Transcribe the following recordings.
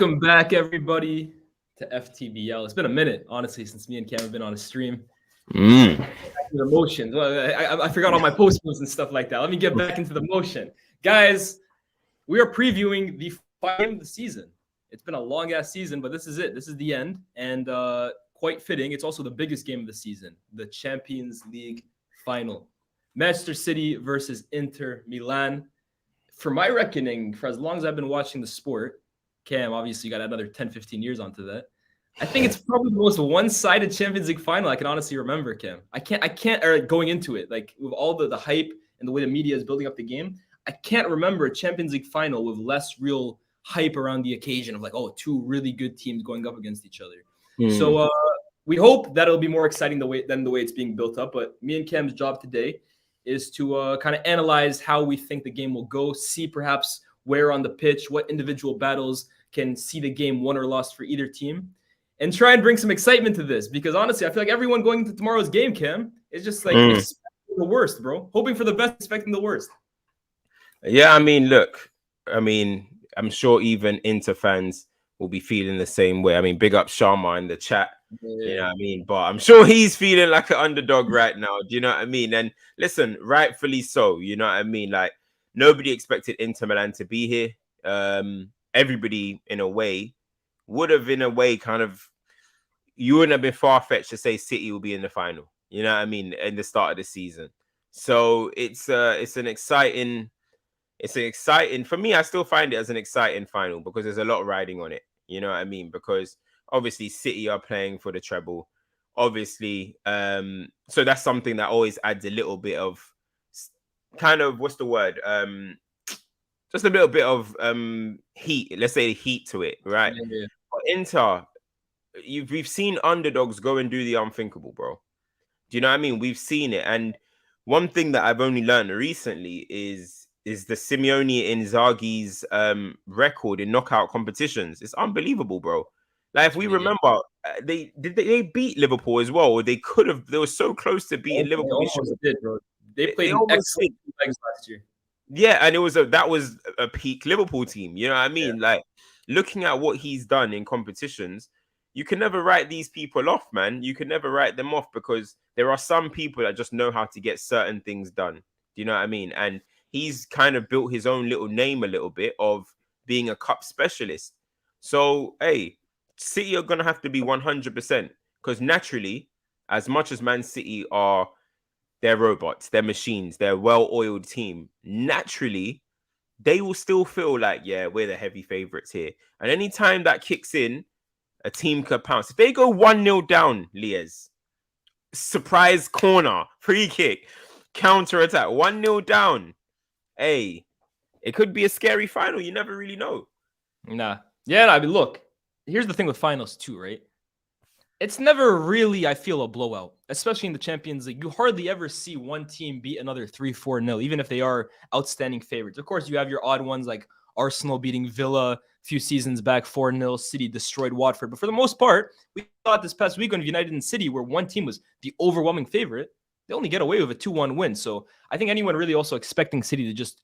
Welcome back, everybody, to FTBL. It's been a minute, honestly, since me and Cam have been on a stream. The motions. Well, I forgot all my post moves and stuff like that. Let me get back into the motion. Guys, we are previewing the final game of the season. It's been a long-ass season, but this is it. This is the end, and quite fitting. It's also the biggest game of the season, the Champions League final. Manchester City versus Inter Milan. For my reckoning, for as long as I've been watching the sport, Cam, obviously, you got another 10, 15 years onto that. I think it's probably the most one-sided Champions League final I can honestly remember, Cam. I can't, or going into it, like with all the hype and the way the media is building up the game, I can't remember a Champions League final with less real hype around the occasion of like, oh, two really good teams going up against each other. So we hope that it'll be more exciting than the way it's being built up. But me and Cam's job today is to kind of analyze how we think the game will go, see perhaps where on the pitch, what individual battles can see the game won or lost for either team, and try and bring some excitement to this. Because honestly, I feel like everyone going into tomorrow's game, Cam, is just like expecting the worst, bro. Hoping for the best, expecting the worst. Yeah, I mean, look, I'm sure even Inter fans will be feeling the same way. I mean, big up Sharma in the chat. Yeah. You know what I mean? But I'm sure he's feeling like an underdog right now. Do you know what I mean? And listen, rightfully so. You know what I mean? Like, nobody expected Inter Milan to be here. Everybody, in a way, would have, kind of, you wouldn't have been far-fetched to say City will be in the final. You know what I mean? In the start of the season. So it's an exciting, for me, I still find it as an exciting final because there's a lot riding on it. You know what I mean? Because obviously City are playing for the treble. Obviously, so that's something that always adds a little bit of kind of, what's the word? Just a little bit of heat. Let's say heat to it, right? Yeah. But Inter, we've seen underdogs go and do the unthinkable, bro. Do you know what I mean? We've seen it. And one thing that I've only learned recently is the Simeone Inzaghi's record in knockout competitions. It's unbelievable, bro. Like, if we remember, they beat Liverpool as well. Or they could have. They were so close to beating Liverpool. They almost did, bro. They played excellent legs last year. Yeah, and that was a peak Liverpool team. You know what I mean? Yeah. Like, looking at what he's done in competitions, you can never write these people off, man. You can never write them off because there are some people that just know how to get certain things done. Do you know what I mean? And he's kind of built his own little name a little bit of being a cup specialist. So, hey, City are going to have to be 100% because naturally, as much as Man City are, they're robots, they're machines, they're a well-oiled team, naturally, they will still feel like, yeah, we're the heavy favourites here. And anytime that kicks in, a team could pounce. If they go 1-0 down, Lies, surprise corner, free kick, counter-attack, 1-0 down, hey, it could be a scary final. You never really know. Nah. Yeah, I mean, look, here's the thing with finals too, right? It's never really, I feel, a blowout, especially in the Champions League. You hardly ever see one team beat another 3-4-0, even if they are outstanding favorites. Of course, you have your odd ones like Arsenal beating Villa a few seasons back, 4-0. City destroyed Watford. But for the most part, we thought this past week on United and City, where one team was the overwhelming favorite, they only get away with a 2-1 win. So I think anyone really also expecting City to just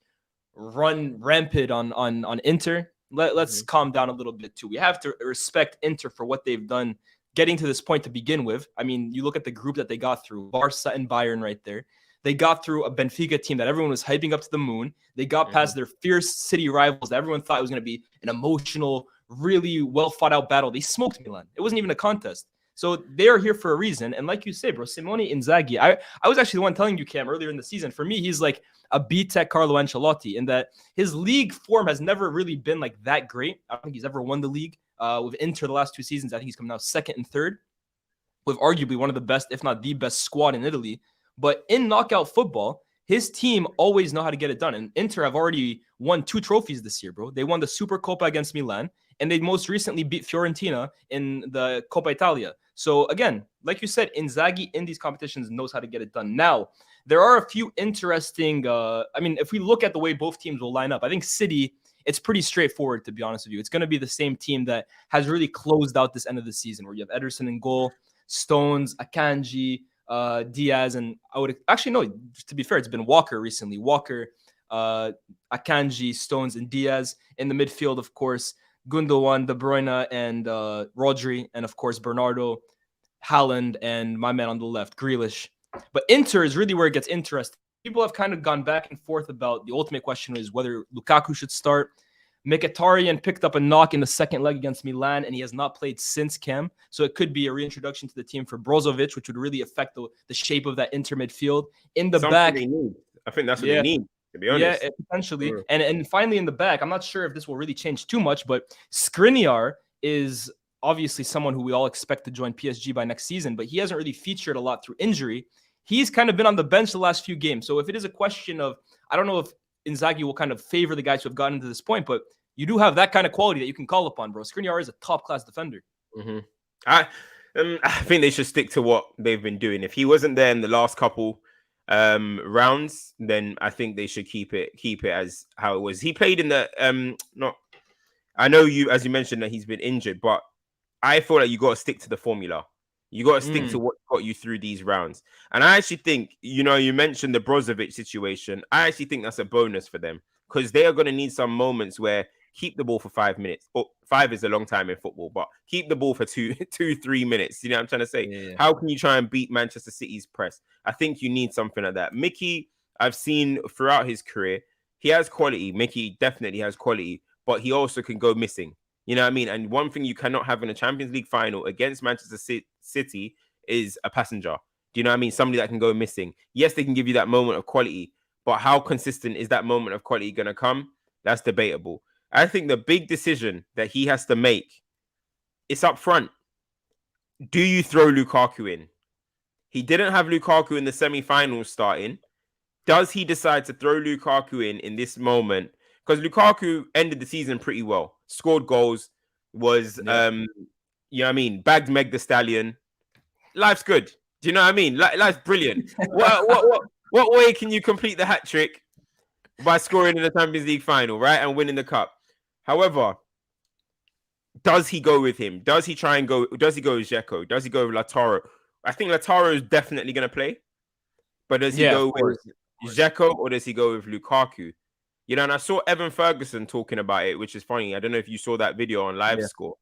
run rampant on Inter, let's calm down a little bit too. We have to respect Inter for what they've done getting to this point to begin with. I mean, you look at the group that they got through, Barca and Bayern right there. They got through a Benfica team that everyone was hyping up to the moon. They got past their fierce City rivals that everyone thought was going to be an emotional, really well fought out battle. They smoked Milan. It wasn't even a contest. So they are here for a reason. And like you say, bro, Simone Inzaghi, I was actually the one telling you, Cam, earlier in the season, for me, he's like a B-Tech Carlo Ancelotti in that his league form has never really been like that great. I don't think he's ever won the league. With Inter the last 2 seasons, I think he's come now second and third with arguably one of the best, if not the best squad in Italy. But in knockout football, his team always know how to get it done. And Inter have already won 2 trophies this year, bro. They won the Supercoppa against Milan, and they most recently beat Fiorentina in the Coppa Italia. So again, like you said, Inzaghi in these competitions knows how to get it done. Now, there are a few interesting, if we look at the way both teams will line up, I think City, it's pretty straightforward, to be honest with you. It's going to be the same team that has really closed out this end of the season, where you have Ederson in goal, Stones, Akanji, Diaz, and I would actually no. To be fair, it's been Walker recently. Walker, Akanji, Stones, and Diaz in the midfield. Of course, Gundogan, De Bruyne, and Rodri, and of course Bernardo, Haaland, and my man on the left, Grealish. But Inter is really where it gets interesting. People have kind of gone back and forth about the ultimate question is whether Lukaku should start. Mkhitaryan picked up a knock in the second leg against Milan, and he has not played since Cam. So it could be a reintroduction to the team for Brozovic, which would really affect the shape of that Inter midfield. In the Something back, they need. I think that's what they need, to be yeah, honest. potentially. And finally in the back, I'm not sure if this will really change too much, but Skriniar is obviously someone who we all expect to join PSG by next season, but he hasn't really featured a lot through injury. He's kind of been on the bench the last few games. So if it is a question of, I don't know if Inzaghi will kind of favor the guys who have gotten to this point, but you do have that kind of quality that you can call upon, bro. Skriniar is a top-class defender. Mm-hmm. I think they should stick to what they've been doing. If he wasn't there in the last couple rounds, then I think they should keep it as how it was. He played in the not. I know you, as you mentioned, that he's been injured, but I feel like you got to stick to the formula. You got to stick to what got you through these rounds. And I actually think, you mentioned the Brozovic situation. I actually think that's a bonus for them because they are going to need some moments where keep the ball for 5 minutes. Or 5 is a long time in football, but keep the ball for 3 minutes. You know what I'm trying to say? Yeah. How can you try and beat Manchester City's press? I think you need something like that. Mickey, I've seen throughout his career, he has quality. Mickey definitely has quality, but he also can go missing. You know what I mean? And one thing you cannot have in a Champions League final against Manchester City is a passenger. Do you know what I mean? Somebody that can go missing. Yes, they can give you that moment of quality, but how consistent is that moment of quality going to come? That's debatable. I think the big decision that he has to make is up front. Do you throw Lukaku in? He didn't have Lukaku in the semi-finals starting. Does he decide to throw Lukaku in this moment? Because Lukaku ended the season pretty well. Scored goals, was, you know what I mean? Bagged Meg the Stallion. Life's good. Do you know what I mean? Life's brilliant. What way can you complete the hat trick? By scoring in the Champions League final, right? And winning the cup. However, does he go with him? Does he go with Dzeko? Does he go with Lautaro? I think Lautaro is definitely going to play. But does he go with Dzeko or does he go with Lukaku? You know, and I saw Evan Ferguson talking about it, which is funny. I don't know if you saw that video on Live Score.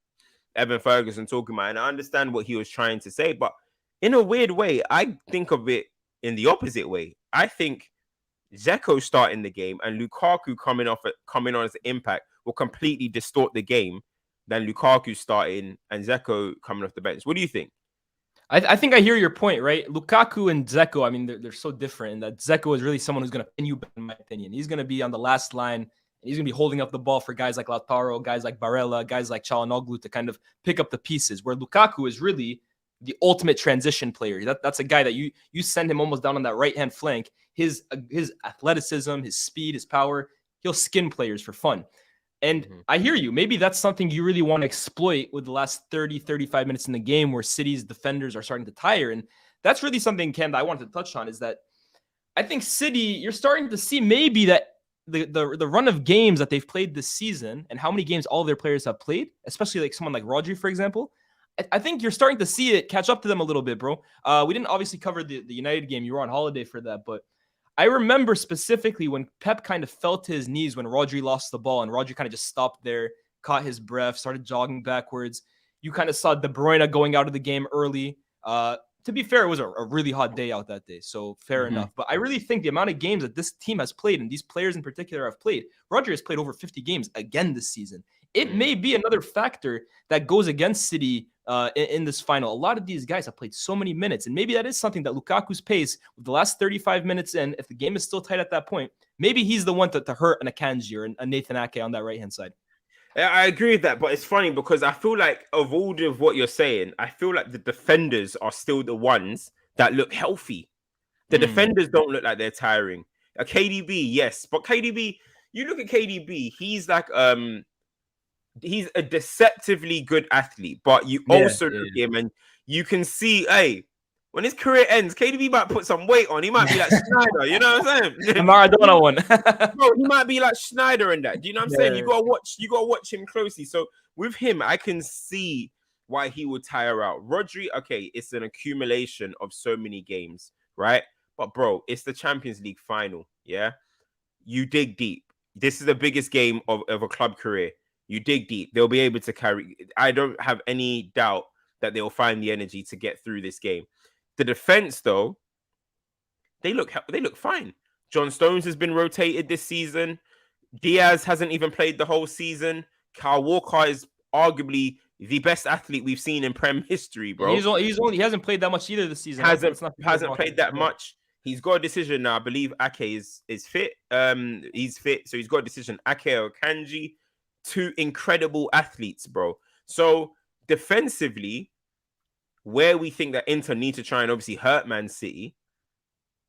Evan Ferguson talking about it, and I understand what he was trying to say, but in a weird way, I think of it in the opposite way. I think Dzeko starting the game and Lukaku coming on as an impact will completely distort the game than Lukaku starting and Dzeko coming off the bench. What do you think? I think I hear your point, right? Lukaku and Dzeko, I mean, they're so different in that Dzeko is really someone who's going to pin you back, in my opinion. He's going to be on the last line, and he's going to be holding up the ball for guys like Lautaro, guys like Barella, guys like Çalhanoğlu to kind of pick up the pieces, where Lukaku is really the ultimate transition player. That's a guy that you send him almost down on that right-hand flank. His athleticism, his speed, his power, he'll skin players for fun. And I hear you. Maybe that's something you really want to exploit with the last 30, 35 minutes in the game where City's defenders are starting to tire. And that's really something, Ken, that I wanted to touch on is that I think City, you're starting to see maybe that the run of games that they've played this season and how many games all their players have played, especially like someone like Rodri, for example, I think you're starting to see it catch up to them a little bit, bro. We didn't obviously cover the United game. You were on holiday for that, but I remember specifically when Pep kind of fell to his knees when Rodri lost the ball and Rodri kind of just stopped there, caught his breath, started jogging backwards. You kind of saw De Bruyne going out of the game early. To be fair, it was a really hot day out that day, so fair enough. But I really think the amount of games that this team has played, and these players in particular have played, Rodri has played over 50 games again this season. It may be another factor that goes against City in this final. A lot of these guys have played so many minutes, and maybe that is something that Lukaku's pace with the last 35 minutes in, if the game is still tight at that point, maybe he's the one to hurt an Akanji or a Nathan Ake on that right-hand side. I agree with that, but it's funny because I feel like of all of what you're saying, I feel like the defenders are still the ones that look healthy. The defenders don't look like they're tiring. A KDB, yes, but KDB, you look at KDB, he's like he's a deceptively good athlete, but you also look at him and you can see, hey, when his career ends, KDB might put some weight on. He might be like Schneider, you know what I'm saying? Maradona one. Bro, he might be like Schneider in that. Do you know what I'm saying? You gotta watch him closely. So with him, I can see why he would tire out. Rodri, okay, it's an accumulation of so many games, right? But bro, it's the Champions League final. Yeah. You dig deep. This is the biggest game of a club career. You dig deep, they'll be able to carry. I don't have any doubt that they'll find the energy to get through this game. The defense, though, they look fine. John Stones has been rotated this season. Diaz hasn't even played the whole season. Kyle Walker is arguably the best athlete we've seen in Prem history, bro. He hasn't played that much either this season. Hasn't played that much. He's got a decision now. I believe Ake is fit. He's fit, so he's got a decision. Ake or Kanji, two incredible athletes, bro. So defensively, where we think that Inter need to try and obviously hurt Man City,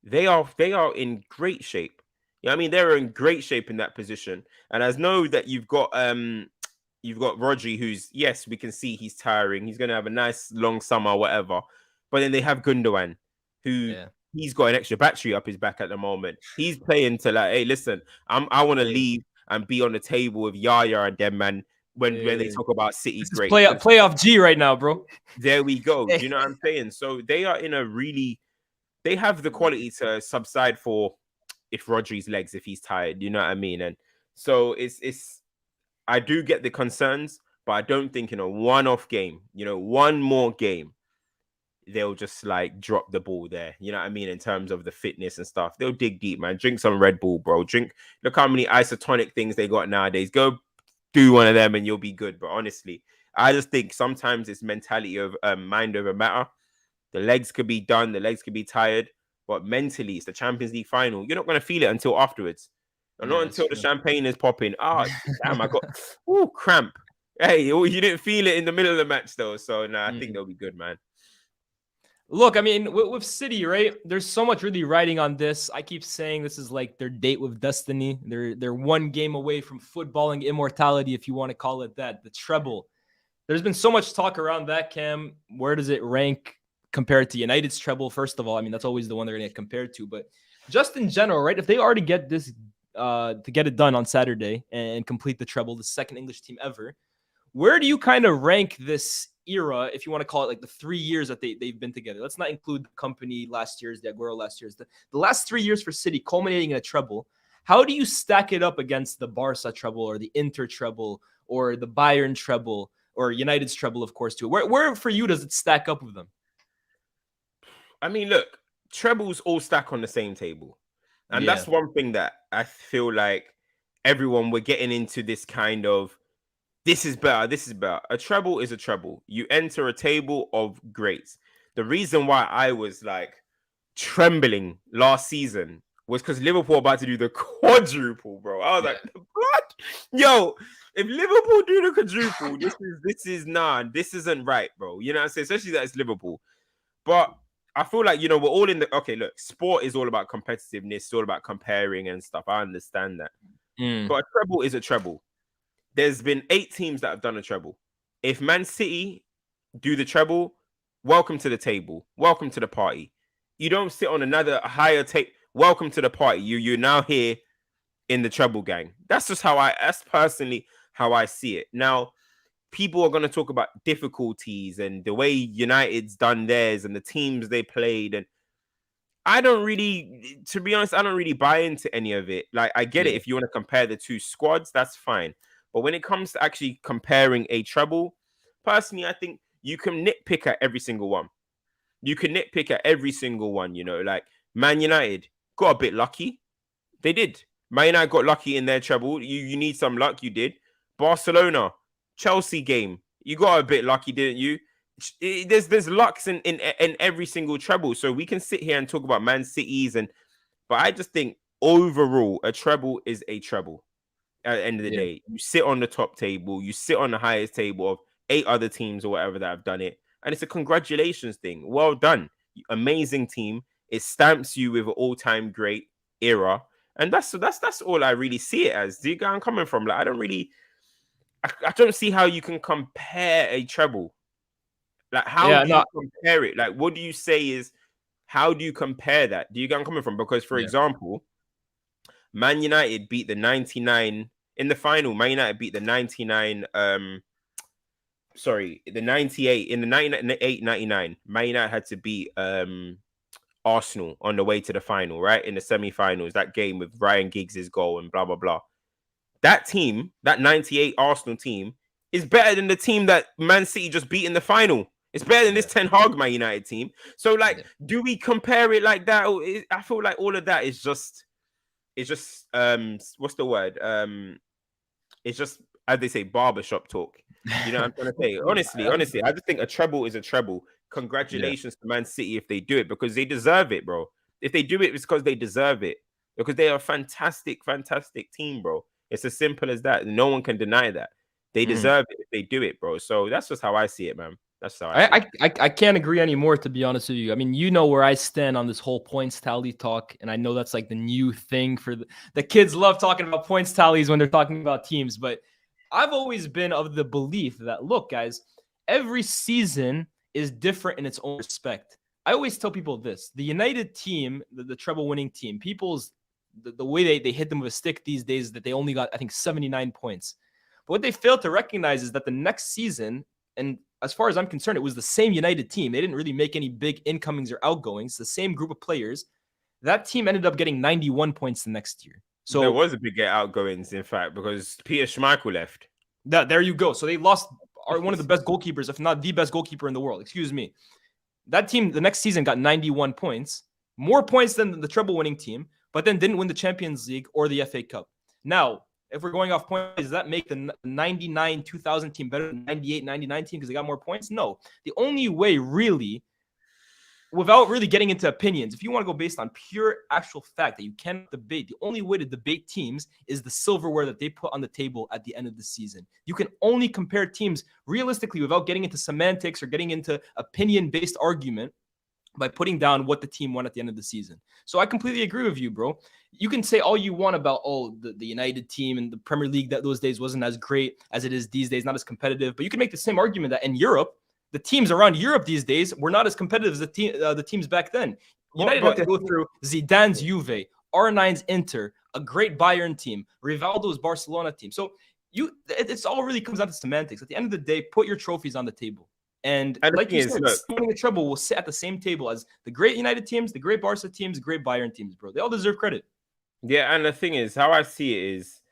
they are in great shape. Yeah, I mean, they're in great shape in that position. And I know that you've got Rodri, who's, yes, we can see he's tiring. He's going to have a nice long summer, whatever. But then they have Gundogan, who he's got an extra battery up his back at the moment. He's playing to like, hey, listen, I want to leave and be on the table with Yaya and them, man. When they talk about City, great playoff G right now, bro. There we go. Do you know what I'm saying? So they are in a really, they have the quality to subside for if Rodri's legs, if he's tired. You know what I mean? And so it's. I do get the concerns, but I don't think in a one-off game, one more game, they'll just like drop the ball there. You know what I mean? In terms of the fitness and stuff, they'll dig deep, man. Drink some Red Bull, bro. Look how many isotonic things they got nowadays. Go do one of them and you'll be good. But honestly, I just think sometimes it's mentality of mind over matter. The legs could be done. The legs could be tired. But mentally, it's the Champions League final. You're not going to feel it until afterwards. Not until the champagne is popping. Damn, I got cramp. Hey, you didn't feel it in the middle of the match, though. So, I think they'll be good, man. Look, I mean, with City, right? There's so much really riding on this. I keep saying this is like their date with destiny. They're one game away from footballing immortality, if you want to call it that. The treble. There's been so much talk around that, Cam. Where does it rank compared to United's treble? First of all, I mean, that's always the one they're going to get compared to. But just in general, right? If they already get this to get it done on Saturday and complete the treble, the second English team ever, where do you kind of rank this era, if you want to call it like the 3 years that they've been together? Let's not include the company last year's, the Aguero last year's, the last 3 years for City culminating in a treble. How do you stack it up against the Barca treble or the Inter treble or the Bayern treble or United's treble, of course, too? Where for you does it stack up with them? I mean, look, trebles all stack on the same table. And that's one thing that I feel like we're getting into this kind of, this is better. A treble is a treble. You enter a table of greats. The reason why I was like trembling last season was because Liverpool are about to do the quadruple, bro. I was like, what? Yo, if Liverpool do the quadruple, this isn't right, bro. You know what I'm saying? Especially that it's Liverpool. But I feel like, we're all in the... Okay, look, sport is all about competitiveness. It's all about comparing and stuff. I understand that. But a treble is a treble. There's been 8 teams that have done a treble. If Man City do the treble, welcome to the table. Welcome to the party. You don't sit on another higher table. Welcome to the party. You're now here in the treble gang. That's personally how I see it. Now, people are going to talk about difficulties and the way United's done theirs and the teams they played. And to be honest, I don't really buy into any of it. Like, I get it. If you want to compare the two squads, that's fine. But when it comes to actually comparing a treble, personally, I think you can nitpick at every single one. Like Man United got a bit lucky. They did. Man United got lucky in their treble. You need some luck. You did. Barcelona, Chelsea game. You got a bit lucky, didn't you? There's lucks in every single treble. So we can sit here and talk about Man City's but I just think overall a treble is a treble. At the end of the day, you sit on the top table, you sit on the highest table of 8 other teams or whatever that have done it, and it's a congratulations thing. Well done, amazing team. It stamps you with an all-time great era, and that's all I really see it as. Do you get where I'm coming from? Like, I don't see how you can compare a treble. Like, how do you compare it? Like, what do you say is, how do you compare that? Do you get where I'm coming from? Because, for example, Man United beat the 99 in the final. Man United beat the 99. The 98 in the 98-99. Man United had to beat Arsenal on the way to the final, right? In the semi-finals, that game with Ryan Giggs' goal and blah blah blah. that team, that 98 Arsenal team, is better than the team that Man City just beat in the final. It's better than this Ten Hag Man United team. So, like, do we compare it like that? I feel like all of that is just, what's the word? It's just, as they say, barbershop talk. You know what I'm trying to say? Honestly, I just think a treble is a treble. Congratulations to Man City if they do it, because they deserve it, bro. If they do it, it's because they deserve it. Because they are a fantastic, fantastic team, bro. It's as simple as that. No one can deny that. They deserve it if they do it, bro. So that's just how I see it, man. That's how I see it. I can't agree anymore, to be honest with you. I mean, you know where I stand on this whole points tally talk, and I know that's like the new thing for the kids love talking about points tallies when they're talking about teams, but I've always been of the belief that, look, guys, every season is different in its own respect. I always tell people this: the United team, the treble winning team, the way they hit them with a stick these days is that they only got, I think, 79 points. But what they failed to recognize is that the next season, and as far as I'm concerned, it was the same United team. They didn't really make any big incomings or outgoings. The same group of players. That team ended up getting 91 points the next year. So there was a big outgoings, in fact, because Peter Schmeichel left. There you go. So they lost one of the best goalkeepers, if not the best goalkeeper in the world. Excuse me. That team the next season got 91 points, more points than the treble winning team, but then didn't win the Champions League or the FA Cup. Now, if we're going off points, does that make the 99 2000 team better than 98 99 team because they got more points? No. The only way, really, without really getting into opinions, if you want to go based on pure actual fact that you can't debate, the only way to debate teams is the silverware that they put on the table at the end of the season. You can only compare teams realistically without getting into semantics or getting into opinion-based argument by putting down what the team won at the end of the season. So I completely agree with you, bro. You can say all you want about, the United team and the Premier League that those days wasn't as great as it is these days, not as competitive. But you can make the same argument that in Europe, the teams around Europe these days were not as competitive as the teams back then. United had to go through Zidane's Juve, R9's Inter, a great Bayern team, Rivaldo's Barcelona team. So it's all really comes down to semantics. At the end of the day, put your trophies on the table. And like you said, winning the treble will sit at the same table as the great United teams, the great Barca teams, the great Bayern teams, bro. They all deserve credit. Yeah, and the thing is, how I see it is,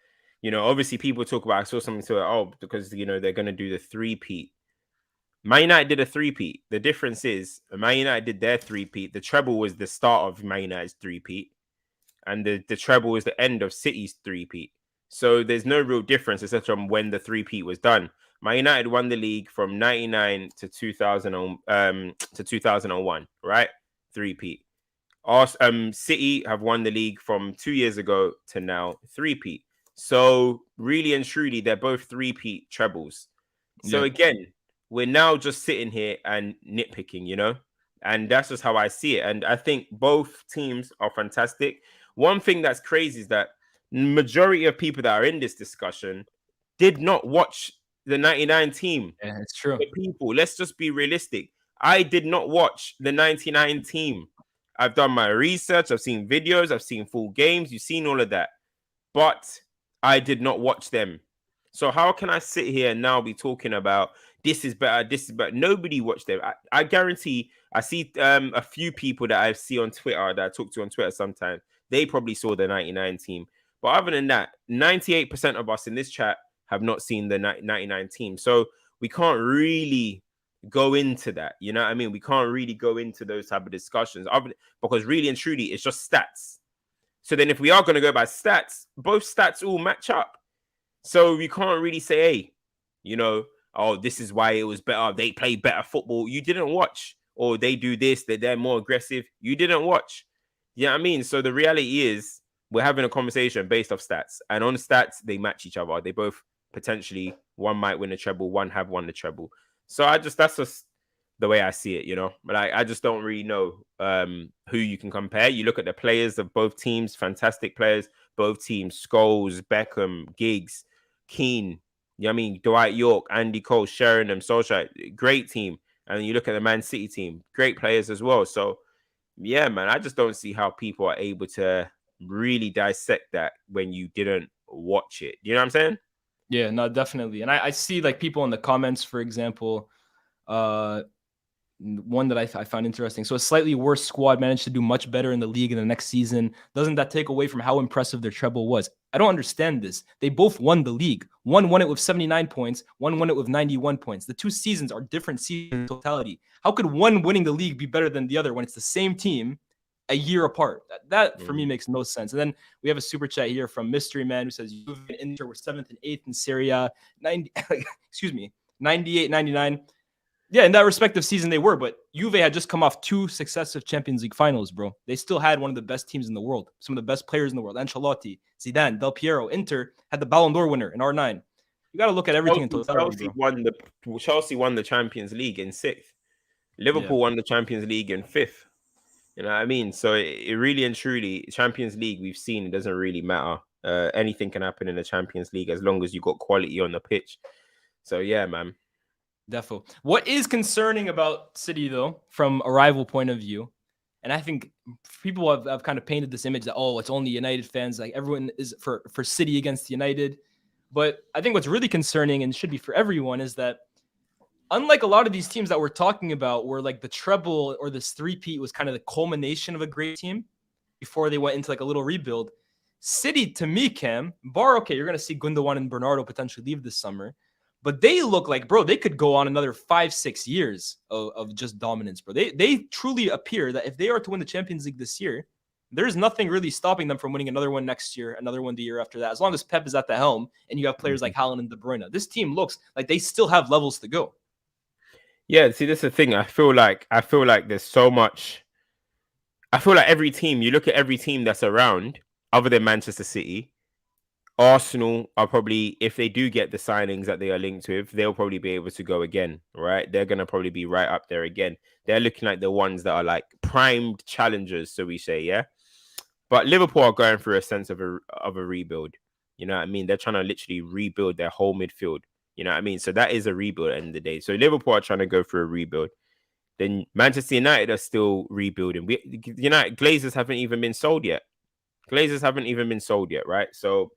obviously people talk about, I saw something to it, because, they're going to do the three-peat. Man United did a three-peat. The difference is, Man United did their three-peat. The treble was the start of Man United's three-peat. And the treble was the end of City's three-peat. So there's no real difference, except from when the three-peat was done. Man United won the league from 99 to 2001, right? Three-peat. City have won the league from 2 years ago to now, three-peat. So really and truly, they're both three-peat trebles. So again, we're now just sitting here and nitpicking, and that's just how I see it. And I think both teams are fantastic. One thing that's crazy is that majority of people that are in this discussion did not watch the 99 team. Yeah, it's true. People, let's just be realistic. I did not watch the 99 team. I've done my research. I've seen videos. I've seen full games. You've seen all of that. But I did not watch them. So how can I sit here and now be talking about this is better, this is better? Nobody watched them. I guarantee I see a few people that I see on Twitter, that I talk to on Twitter sometimes. They probably saw the 99 team. But other than that, 98% of us in this chat have not seen the 99 team. So we can't really go into that. You know what I mean? We can't really go into those type of discussions because really and truly, it's just stats. So then if we are going to go by stats, both stats all match up. So we can't really say, hey, this is why it was better. They play better football. You didn't watch. Or they do this, they're more aggressive. You didn't watch. You know what I mean? So the reality is we're having a conversation based off stats. And on stats, they match each other. They both potentially, one might win a treble, one have won the treble. So that's just the way I see it, But I just don't really know who you can compare. You look at the players of both teams, fantastic players, both teams, Scholes, Beckham, Giggs, Keane, Dwight York, Andy Cole, Sheringham, Solskjaer, great team. And you look at the Man City team, great players as well. So, yeah, man, I just don't see how people are able to really dissect that when you didn't watch it. You know what I'm saying? Yeah, no, definitely. And I see like people in the comments, for example, one that I found interesting. So a slightly worse squad managed to do much better in the league in the next season. Doesn't that take away from how impressive their treble was? I don't understand this. They both won the league. One won it with 79 points. One won it with 91 points. The two seasons are different seasons in totality. How could one winning the league be better than the other when it's the same team a year apart? That for me makes no sense. And then we have a super chat here from Mystery Man who says Juve and Inter were 7th and 8th in Serie A. 98, 99. Yeah, in that respective season they were, but Juve had just come off 2 successive Champions League finals, bro. They still had one of the best teams in the world, some of the best players in the world. Ancelotti, Zidane, Del Piero. Inter had the Ballon d'Or winner in R9. You got to look at everything in totality, Chelsea won the Champions League in 6th. Liverpool won the Champions League in 5th. You know what I mean? So it really and truly, Champions League, we've seen it doesn't really matter. Anything can happen in the Champions League as long as you got quality on the pitch. So yeah, man. Defo. What is concerning about City, though, from a rival point of view, and I think people have kind of painted this image that, oh, it's only United fans, like everyone is for City against United. But I think what's really concerning and should be for everyone is that unlike a lot of these teams that we're talking about, where like the treble or this three-peat was kind of the culmination of a great team before they went into like a little rebuild, City, to me, Cam, okay, you're going to see Gundogan and Bernardo potentially leave this summer. But they look like, bro, they could go on another 5-6 years of just dominance, bro. They truly appear that if they are to win the Champions League this year, there's nothing really stopping them from winning another one next year, another one the year after that. As long as Pep is at the helm and you have players like Haaland and De Bruyne, this team looks like they still have levels to go. Yeah, see, this is the thing. I feel like there's so much. I feel like every team, you look at every team that's around, other than Manchester City, Arsenal are probably, if they do get the signings that they are linked with, they'll probably be able to go again, right? They're going to probably be right up there again. They're looking like the ones that are like primed challengers, so we say, yeah? But Liverpool are going through a sense of a rebuild. You know what I mean? They're trying to literally rebuild their whole midfield. You know what I mean? So that is a rebuild at the end of the day. So Liverpool are trying to go through a rebuild. Then Manchester United are still rebuilding. United Glazers haven't even been sold yet. Right? So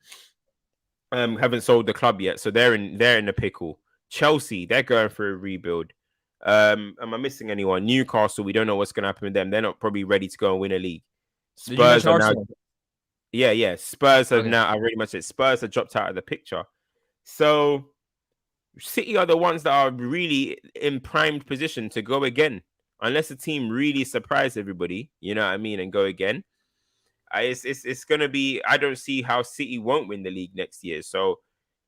haven't sold the club yet. So they're in the pickle. Chelsea, they're going for a rebuild. Am I missing anyone? Newcastle, we don't know what's going to happen with them. They're not probably ready to go and win a league. Spurs are now. Yeah. Spurs have now. I already mentioned Spurs have dropped out of the picture. So City are the ones that are really in primed position to go again, unless the team really surprise everybody. You know what I mean, and go again. It's going to be. I don't see how City won't win the league next year. So,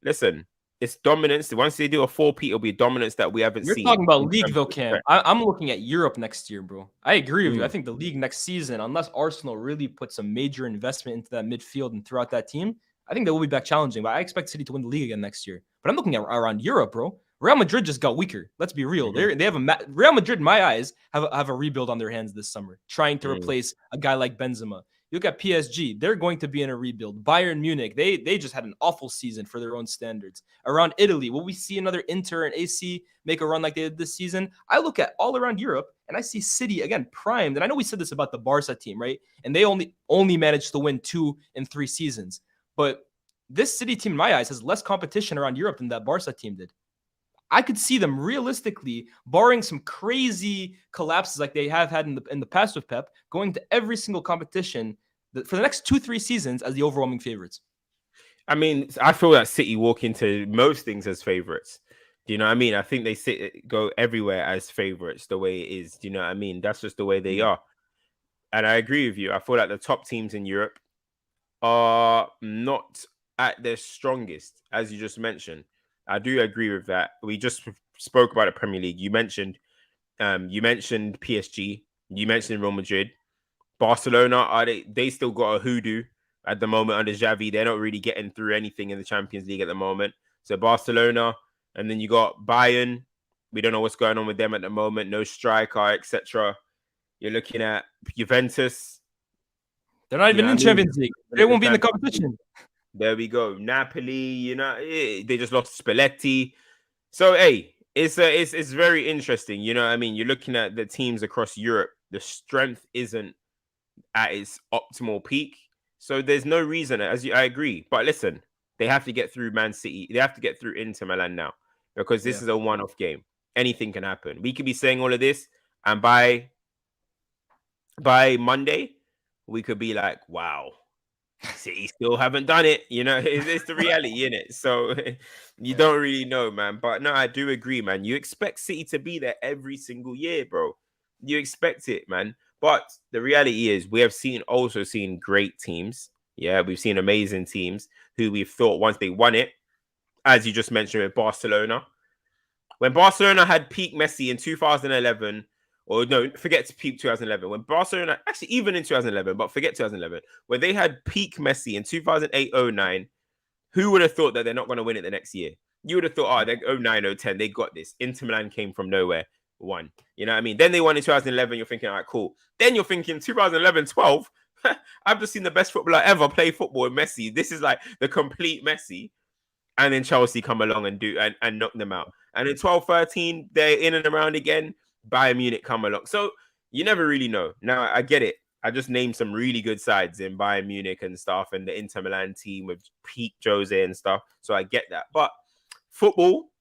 listen, it's dominance. Once they do a 4-peat, it'll be dominance that we haven't seen. You're talking about league, though, Cam. I'm looking at Europe next year, bro. I agree with you. I think the league next season, unless Arsenal really puts some major investment into that midfield and throughout that team, I think they will be back challenging. But I expect City to win the league again next year. But I'm looking at around Europe, bro. Real Madrid just got weaker. Let's be real. They have Real Madrid, in my eyes, have a rebuild on their hands this summer, trying to replace a guy like Benzema. You look at PSG, they're going to be in a rebuild. Bayern Munich, they just had an awful season for their own standards. Around Italy, will we see another Inter and AC make a run like they did this season? I look at all around Europe, and I see City, again, primed. And I know we said this about the Barca team, right? And they only managed to win 2 in 3 seasons. But this City team, in my eyes, has less competition around Europe than that Barca team did. I could see them realistically, barring some crazy collapses like they have had in the past with Pep, going to every single competition for the next 2-3 seasons as the overwhelming favorites. I mean, I feel that City walk into most things as favorites. Do you know what I mean? I think they go everywhere as favorites the way it is. Do you know what I mean? That's just the way they are. And I agree with you. I feel like the top teams in Europe are not at their strongest, as you just mentioned. I do agree with that. We just spoke about the Premier League. You mentioned PSG. You mentioned Real Madrid. Barcelona, they still got a hoodoo at the moment under Xavi. They're not really getting through anything in the Champions League at the moment. So Barcelona, and then you got Bayern. We don't know what's going on with them at the moment. No striker, etc. You're looking at Juventus. They're not even in Champions League. They won't be in the competition. There we go. Napoli, they just lost Spalletti. So, hey, it's very interesting. You know what I mean? You're looking at the teams across Europe. The strength isn't at its optimal peak. So there's no reason, I agree. But listen, they have to get through Man City. They have to get through Inter Milan now because this is a one-off game. Anything can happen. We could be saying all of this, and by Monday, we could be like, wow, City still haven't done it. You know, it's the reality, in it. So you don't really know, man. But no, I do agree, man. You expect City to be there every single year, bro. You expect it, man. But the reality is, we have also seen great teams. Yeah, we've seen amazing teams who we've thought once they won it, as you just mentioned with Barcelona. When Barcelona had peak Messi in 2011, or no, forget to peak 2011. When Barcelona, actually even in 2011, but forget 2011, when they had peak Messi in 2008-09, who would have thought that they're not going to win it the next year? You would have thought, oh, they're 09-010, they got this. Inter Milan came from nowhere, won. You know what I mean? Then they won in 2011. You're thinking, all right, cool. Then you're thinking 2011-12. I've just seen the best footballer ever play football with Messi. This is like the complete Messi. And then Chelsea come along and knock them out. And in 12-13, they're in and around again. Bayern Munich come along. So you never really know. Now, I get it. I just named some really good sides in Bayern Munich and stuff, and the Inter Milan team with peak Jose and stuff. So I get that. But football,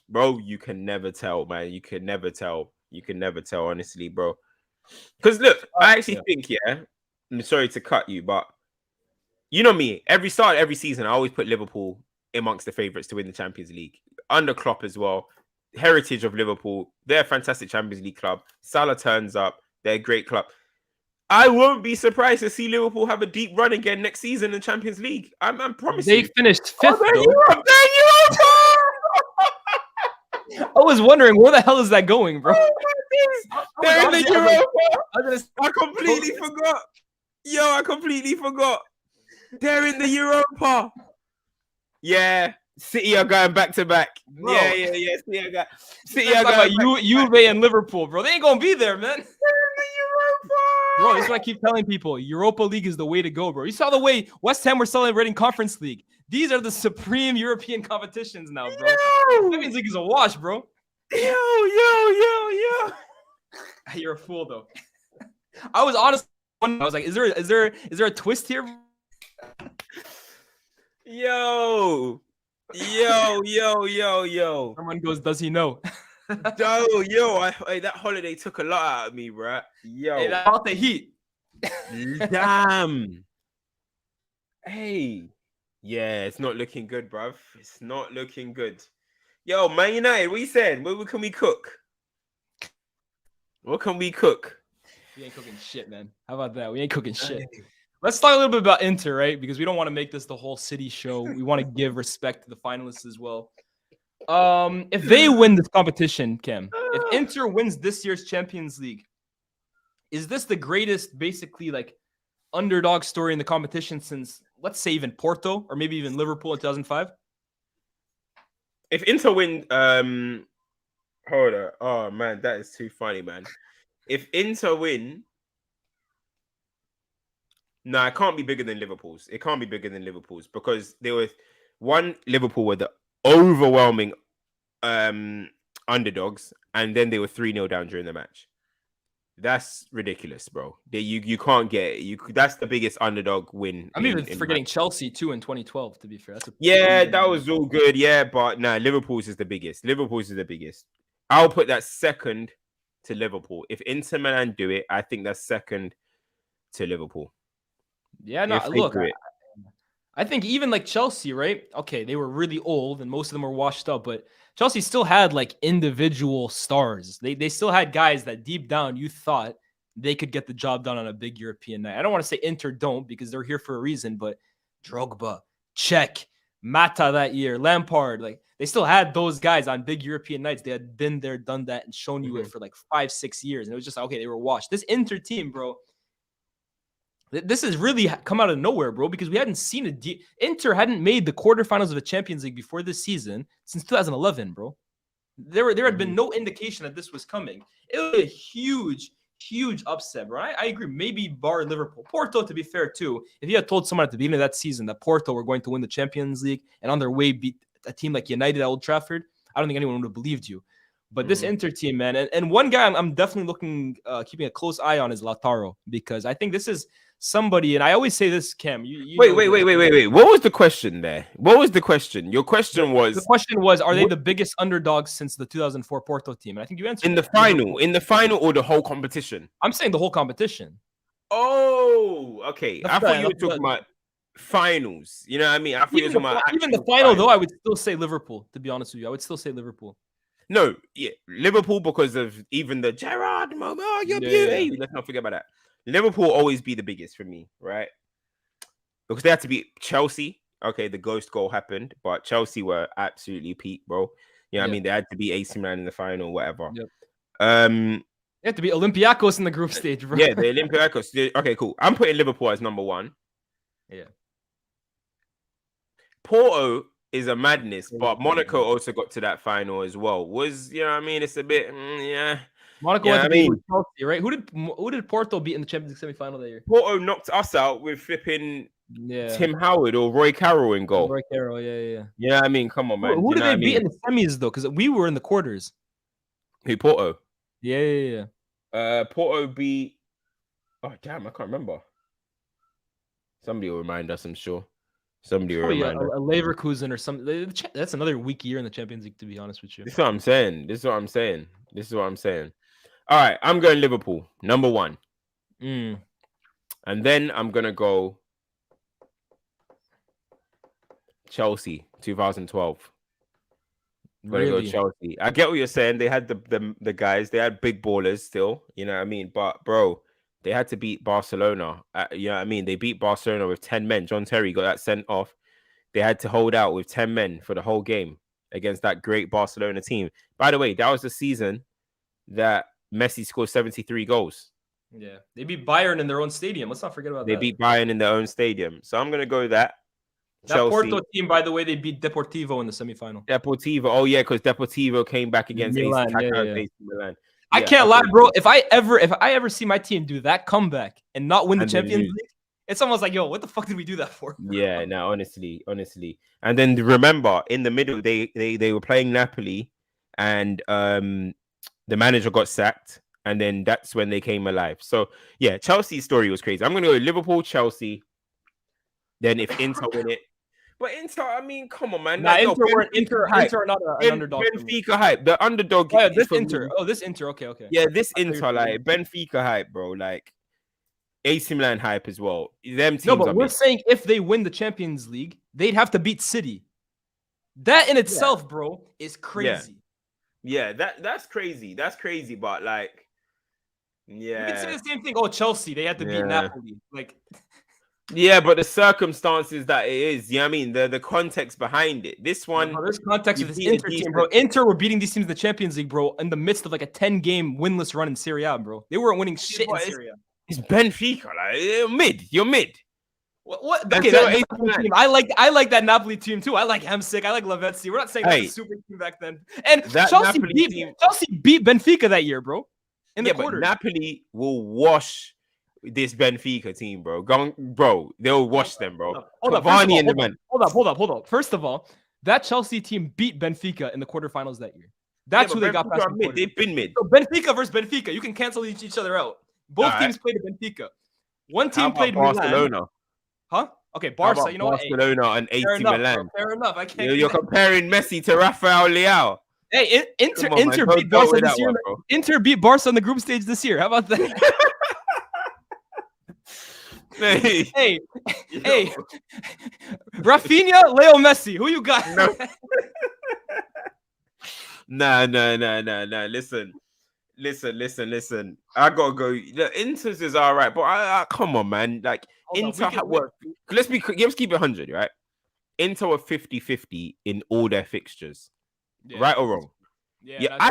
bro, you can never tell, man. You can never tell. You can never tell, honestly, bro. Because look, I actually think, I'm sorry to cut you, but you know me, every season, I always put Liverpool amongst the favourites to win the Champions League. Under Klopp as well. Heritage of Liverpool. They're a fantastic Champions League club. Salah turns up. They're a great club. I won't be surprised to see Liverpool have a deep run again next season in Champions League. I'm promising. They finished fifth, though. I was wondering, where the hell is that going, bro? They're in the Europa. I completely forgot. Yo, I completely forgot. They're in the Europa. Yeah, City are going back to back. Bro. Yeah. City are going back. Juve and Liverpool, bro. They ain't gonna be there, man. They're in the Europa. Bro, this is what I keep telling people. Europa League is the way to go, bro. You saw the way West Ham were celebrating Conference League. These are the supreme European competitions now, bro. Champions League is a wash, bro. Yo. You're a fool, though. I was honest. I was like, is there a twist here? Yo. Someone goes, does he know? That holiday took a lot out of me, bro. Yo. Hey, that out the heat. Damn. Hey. Yeah, it's not looking good, bruv. It's not looking good. Yo, Man United, what you saying? What can we cook? What can we cook? We ain't cooking shit, man. How about that? We ain't cooking shit. Let's talk a little bit about Inter, right? Because we don't want to make this the whole City show. We want to give respect to the finalists as well. If they win this competition, Cam, if Inter wins this year's Champions League, is this the greatest, basically, like, underdog story in the competition since, let's say, even Porto or maybe even Liverpool in 2005? If Inter win, hold on. Oh man, that is too funny, man. If Inter win, no, it can't be bigger than Liverpool's. It can't be bigger than Liverpool's because Liverpool were the overwhelming underdogs, and then they were 3-0 down during the match. That's ridiculous, bro. You can't get it. That's the biggest underdog win. I'm even forgetting Chelsea too in 2012. To be fair, that was all good. Yeah, but no, Liverpool's is the biggest. I'll put that second to Liverpool. If Inter Milan do it, I think that's second to Liverpool. Yeah, no, look, I think even like Chelsea, right? Okay, they were really old and most of them were washed up, but Chelsea still had like individual stars. They still had guys that deep down you thought they could get the job done on a big European night. I don't want to say Inter don't because they're here for a reason, but Drogba, Cech, Mata that year, Lampard, like they still had those guys on big European nights. They had been there, done that, and shown you it for like 5-6 years. And it was just okay, they were washed. This Inter team, bro, this has really come out of nowhere, bro, because we hadn't seen Inter hadn't made the quarterfinals of the Champions League before this season since 2011, bro. There had been no indication that this was coming. It was a huge upset, bro. I agree. Maybe bar Liverpool. Porto, to be fair, too. If you had told someone at the beginning of that season that Porto were going to win the Champions League and on their way beat a team like United at Old Trafford, I don't think anyone would have believed you. But this Inter team, man, and one guy I'm definitely keeping a close eye on is Lautaro, because I think this is somebody, and I always say this, Cam. Wait. What was the question there? What was the question? Your question was... The question was, are they the biggest underdogs since the 2004 Porto team? And I think you answered in the final or the whole competition? I'm saying the whole competition. Oh, okay. I thought you were talking about finals. You know what I mean? I thought Even the final, though, I would still say Liverpool. To be honest with you, I would still say Liverpool. No, yeah, Liverpool because of even the Gerrard moment. Oh, your beauty. Yeah. Let's not forget about that. Liverpool always be the biggest for me, right? Because they had to beat Chelsea. Okay, the ghost goal happened, but Chelsea were absolutely peak, bro. You know what I mean? They had to beat AC Milan in the final, whatever. Yep. They had to beat Olympiacos in the group stage, bro. Yeah, the Olympiacos. Okay, cool. I'm putting Liverpool as number 1. Yeah. Porto is a madness, but Monaco also got to that final as well. You know what I mean? It's a bit, yeah. Monaco had to beat Chelsea, right? Who did Porto beat in the Champions League semi-final that year? Porto knocked us out with flipping Tim Howard or Roy Carroll in goal. Roy Carroll, yeah. You know what I mean? Come on, man. Who did they beat in the semis, though? Because we were in the quarters. Who, Porto? Yeah. Porto beat... Oh, damn, I can't remember. Somebody will remind us, I'm sure. Somebody will remind us. A Leverkusen or something. That's another weak year in the Champions League, to be honest with you. This is what I'm saying. All right, I'm going Liverpool, number 1. And then I'm going to go Chelsea, 2012. I'm going to go Chelsea. I get what you're saying. They had the guys. They had big ballers still. You know what I mean? But, bro, they had to beat Barcelona. You know what I mean? They beat Barcelona with 10 men. John Terry got that sent off. They had to hold out with 10 men for the whole game against that great Barcelona team. By the way, that was the season that Messi scored 73 goals. Yeah. They beat Bayern in their own stadium. Let's not forget about that. They beat Bayern in their own stadium. So I'm going to go that. That Chelsea. Porto team, by the way, they beat Deportivo in the semifinal. Deportivo. Oh, yeah, because Deportivo came back against Milan. AC Milan. I can't lie, bro. If I ever see my team do that comeback and not win the Champions League, it's almost like, yo, what the fuck did we do that for? Yeah, no, honestly. And then remember, in the middle, they were playing Napoli, and the manager got sacked, and then that's when they came alive. So yeah, Chelsea's story was crazy. I'm gonna go Liverpool, Chelsea. Then if Inter win it. But Inter, I mean, come on, man. Nah, Inter are not an underdog. Benfica hype. The underdog. Oh, this Inter. Okay. Yeah, this Inter, like Benfica hype, bro. Like AC Milan hype as well. Them teams. No, but we're saying if they win the Champions League, they'd have to beat City. That in itself, bro, is crazy. Yeah, that's crazy. That's crazy, but like, yeah. You can say the same thing. Oh, Chelsea, they had to beat Napoli. Like. Yeah, but the circumstances that it is, you know what I mean? The context behind it. This one... There's context with this Inter team, bro. Inter were beating these teams in the Champions League, bro, in the midst of like a 10-game winless run in Serie A, bro. They weren't winning shit in Serie A. It's Benfica. Like, you're mid. What? Okay, that team. I like that Napoli team, too. I like Hamsik. I like Lavezzi. We're not saying that's a super team back then. And Chelsea beat Benfica that year, bro. In the quarter. But Napoli will wash... this Benfica team, bro. They'll wash them, bro. Hold up. First of all, that Chelsea team beat Benfica in the quarterfinals that year. That's who they got past. They've been mid. So Benfica versus Benfica. You can cancel each other out. Both teams played at Benfica. One team played Barcelona. Milan. Huh? Okay, Barca. You know what? Barcelona and AC Milan. Fair enough. I can't. You're comparing Messi to Rafael Leao. Hey, Inter beat Barca this year. Inter beat Barca in the group stage this year. How about that? Hey, Rafinha, Leo Messi, who you got? Nah. Listen. I gotta go. The Inter's is all right, but I come on, man. Like Inter work. Let's keep it 100, right? Inter were 50-50 in all their fixtures, right or wrong? Yeah. I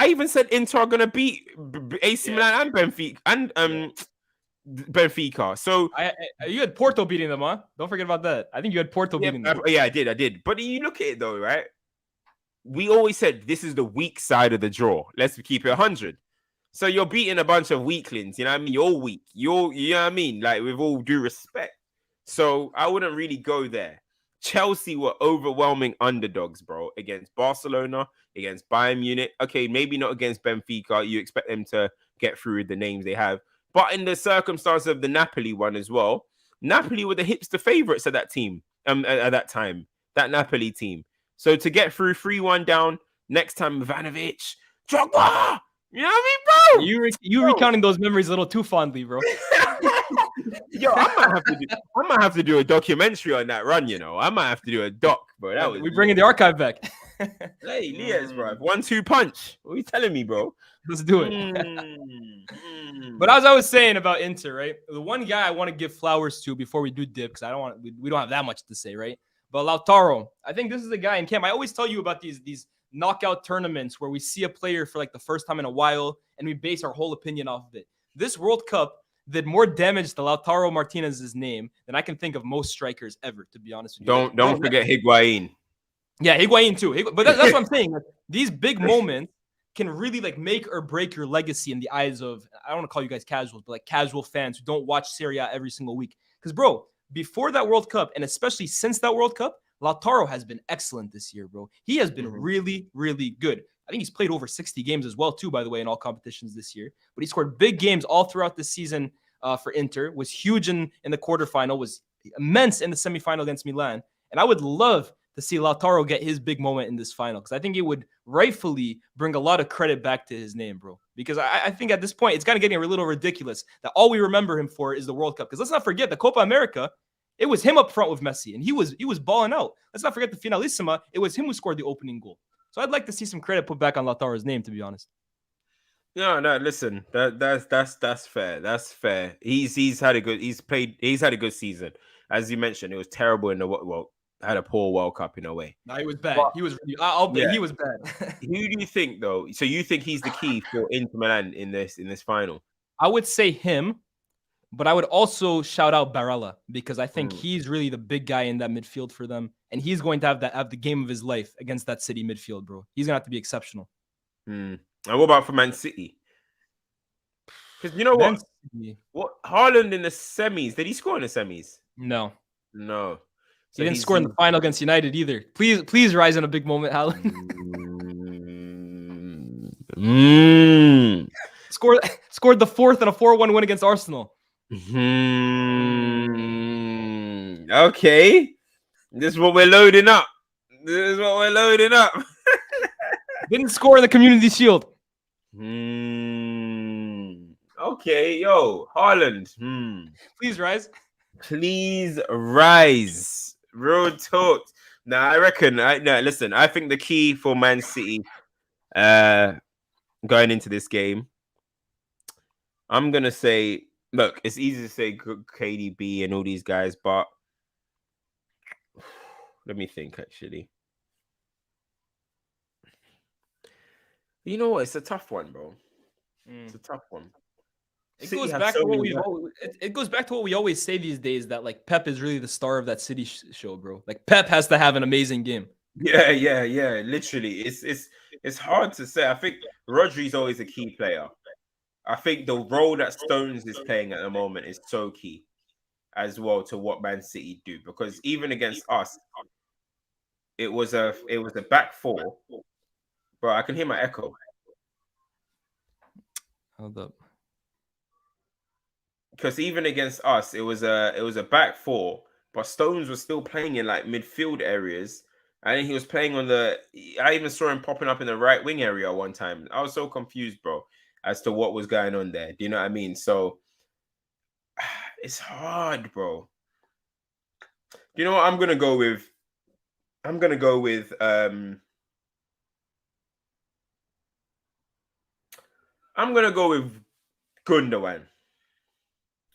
even said Inter are gonna beat AC Milan and Benfica and Benfica. So you had Porto beating them, huh? Don't forget about that. I think you had Porto beating them. Yeah, I did. But you look at it though, right? We always said this is the weak side of the draw. Let's keep it 100. So you're beating a bunch of weaklings. You know what I mean? You're all weak. You know what I mean? Like with all due respect. So I wouldn't really go there. Chelsea were overwhelming underdogs, bro, against Barcelona, against Bayern Munich. Okay, maybe not against Benfica. You expect them to get through with the names they have. But in the circumstance of the Napoli one as well, Napoli were the hipster favorites of that team at that time, that Napoli team. So to get through 3-1 down, next time Ivanovic, Drogba, you know what I mean, bro? You recounting those memories a little too fondly, bro. Yo, I might have to do a documentary on that run. You know, I might have to do a doc, bro. That was we bringing the archive back. Hey, Lias, bro. 1-2 punch. What are you telling me, bro? Let's do it. But as I was saying about Inter, right? The one guy I want to give flowers to before we do dip, because I don't want we don't have that much to say, right? But Lautaro, I think this is the guy in camp. I always tell you about these knockout tournaments where we see a player for like the first time in a while and we base our whole opinion off of it. This World Cup did more damage to Lautaro Martinez's name than I can think of most strikers ever, to be honest with you. Don't forget Higuain. Yeah, Higuain too. But that's what I'm saying. Like, these big moments can really like make or break your legacy in the eyes of, I don't want to call you guys casuals, but like casual fans who don't watch Serie A every single week. Because, bro, before that World Cup, and especially since that World Cup, Lautaro has been excellent this year, bro. He has been really, really good. I think he's played over 60 games as well, too, by the way, in all competitions this year. But he scored big games all throughout the season for Inter, was huge in the quarterfinal, was immense in the semifinal against Milan. And I would love to see Lautaro get his big moment in this final, because I think it would rightfully bring a lot of credit back to his name, bro. Because I think at this point, it's kind of getting a little ridiculous that all we remember him for is the World Cup. Because let's not forget the Copa America, it was him up front with Messi, and he was balling out. Let's not forget the Finalissima, it was him who scored the opening goal. So I'd like to see some credit put back on Lautaro's name, to be honest. No, listen, that's fair. That's fair. He's had a good season. As you mentioned, it was terrible in the had a poor World Cup in a way. No, he was bad. But, I'll bet he was bad. Who do you think though? So you think he's the key for Inter Milan in this final? I would say him, but I would also shout out Barella, because I think he's really the big guy in that midfield for them, and he's going to have the game of his life against that City midfield, bro. He's gonna have to be exceptional. And what about for Man City? Because you know what Haaland in the semis, did he score in the semis? No. So he didn't score in the final against United either. Please rise in a big moment, Haaland. Scored the fourth and a 4-1 win against Arsenal. Okay. This is what we're loading up. Didn't score in the Community Shield. Okay, yo, Haaland. Please rise. Real talk. Now, I reckon. Listen. I think the key for Man City, going into this game, I'm gonna say, look, it's easy to say KDB and all these guys, but let me think. Actually, you know what? It's a tough one, bro. It's a tough one. It goes back to what we always say these days, that like Pep is really the star of that City show, bro. Like Pep has to have an amazing game. Yeah. Literally, it's hard to say. I think Rodri's always a key player. I think the role that Stones is playing at the moment is so key as well to what Man City do, because even against us, it was a back four. Bro, I can hear my echo. Hold up. Because even against us, it was a back four, but Stones was still playing in like midfield areas. I think he was playing I even saw him popping up in the right wing area one time. I was so confused, bro, as to what was going on there. Do you know what I mean? So it's hard, bro. You know what I'm gonna go with? I'm gonna go with Gundogan.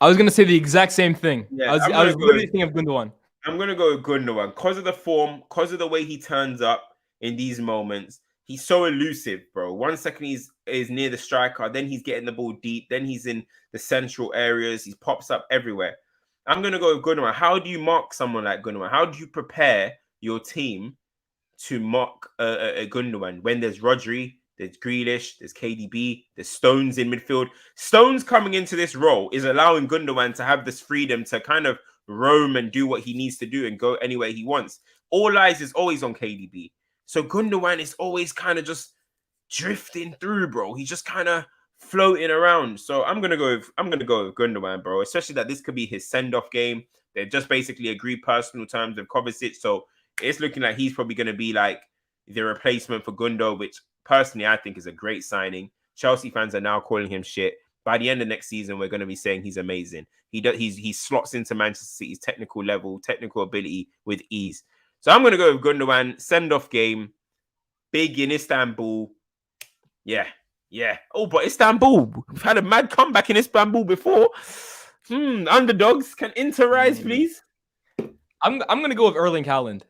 I was gonna say the exact same thing. Yeah, I was literally thinking of Gundogan. I'm gonna go with Gundogan because of the form, because of the way he turns up in these moments. He's so elusive, bro. 1 second he's near the striker, then he's getting the ball deep, then he's in the central areas. He pops up everywhere. I'm gonna go with Gundogan. How do you mark someone like Gundogan? How do you prepare your team to mark a Gundogan when there's Rodri? There's Grealish, there's KDB, there's Stones in midfield. Stones coming into this role is allowing Gundogan to have this freedom to kind of roam and do what he needs to do and go anywhere he wants. All eyes is always on KDB. So Gundogan is always kind of just drifting through, bro. He's just kind of floating around. So I'm gonna go with Gundogan, bro. Especially that this could be his send-off game. They've just basically agreed personal terms with Kovacic. So it's looking like he's probably gonna be like the replacement for Gundo, which personally I think is a great signing. Chelsea fans are now calling him shit, by the end of next season, we're going to be saying he's amazing. He slots into Manchester City's technical level, technical ability with ease. So I'm going to go with Gundogan, send-off game, big in Istanbul. Yeah. Oh, but Istanbul, we've had a mad comeback in Istanbul before. Underdogs, can Inter rise, please? I'm gonna go with Erling Haaland.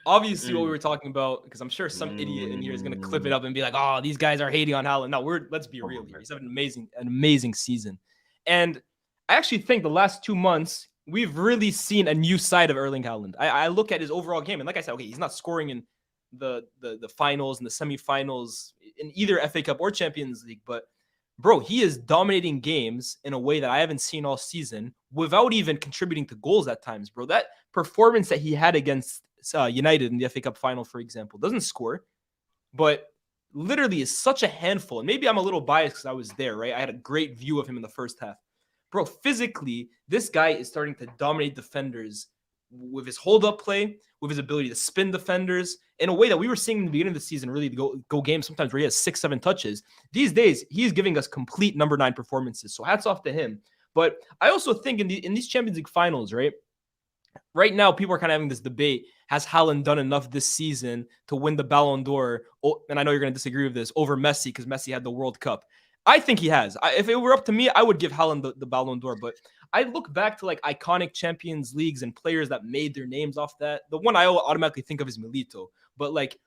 Obviously, what we were talking about, because I'm sure some idiot in here is gonna clip it up and be like, "Oh, these guys are hating on Haaland." No, let's be real here. He's having an amazing season, and I actually think the last 2 months we've really seen a new side of Erling Haaland. I look at his overall game, and like I said, okay, he's not scoring in the finals and the semifinals in either FA Cup or Champions League, but bro, he is dominating games in a way that I haven't seen all season without even contributing to goals at times, bro. That performance that he had against United in the FA Cup final, for example, doesn't score, but literally is such a handful. And maybe I'm a little biased because I was there, right? I had a great view of him in the first half. Bro, physically, this guy is starting to dominate defenders with his hold-up play, with his ability to spin defenders in a way that we were seeing in the beginning of the season, really go games sometimes where he has 6-7 touches. These days, he's giving us complete number 9 performances. So hats off to him. But I also think in these Champions League finals, right now, people are kind of having this debate. Has Haaland done enough this season to win the Ballon d'Or? And I know you're going to disagree with this, over Messi, because Messi had the World Cup. I think he has. If it were up to me, I would give Haaland the Ballon d'Or. But I look back to like iconic Champions Leagues and players that made their names off that. The one I automatically think of is Milito. But like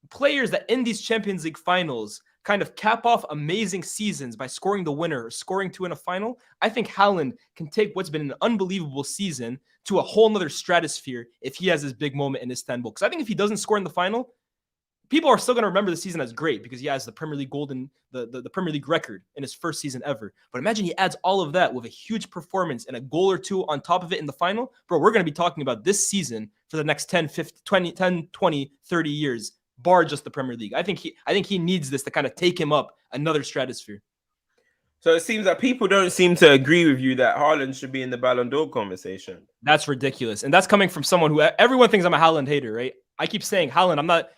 players that in these Champions League finals kind of cap off amazing seasons by scoring the winner or scoring 2 in a final, I think Haaland can take what's been an unbelievable season to a whole nother stratosphere if he has his big moment in Istanbul. Because I think if he doesn't score in the final, people are still going to remember the season as great because he has the Premier League the Premier League record in his first season ever. But imagine he adds all of that with a huge performance and a goal or 2 on top of it in the final. Bro, we're going to be talking about this season for the next 10, 20, 30 years, bar just the Premier League. I think he needs this to kind of take him up another stratosphere. So it seems that people don't seem to agree with you that Haaland should be in the Ballon d'Or conversation. That's ridiculous. And that's coming from someone who everyone thinks I'm a Haaland hater, right? I keep saying Haaland, I'm not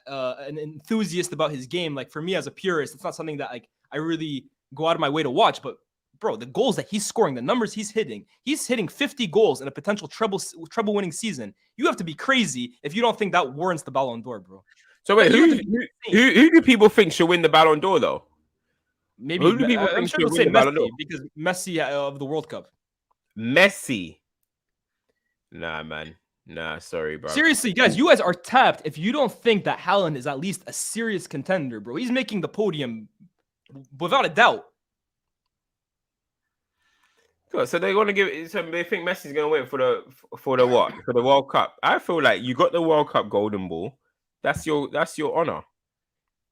an enthusiast about his game. Like for me as a purist, it's not something that like I really go out of my way to watch. But bro, the goals that he's scoring, the numbers he's hitting 50 goals in a potential treble winning season. You have to be crazy if you don't think that warrants the Ballon d'Or, bro. So wait, who do people think should win the Ballon d'Or though? Maybe who do people think should win the Ballon d'Or? Because Messi of the World Cup. Messi. Nah, man. Nah, sorry, bro. Seriously, guys, you guys are tapped if you don't think that Haaland is at least a serious contender, bro. He's making the podium without a doubt. Good. So they want to give it. So they think Messi's going to win for the what? For the World Cup. I feel like you got the World Cup Golden Ball. That's your honor.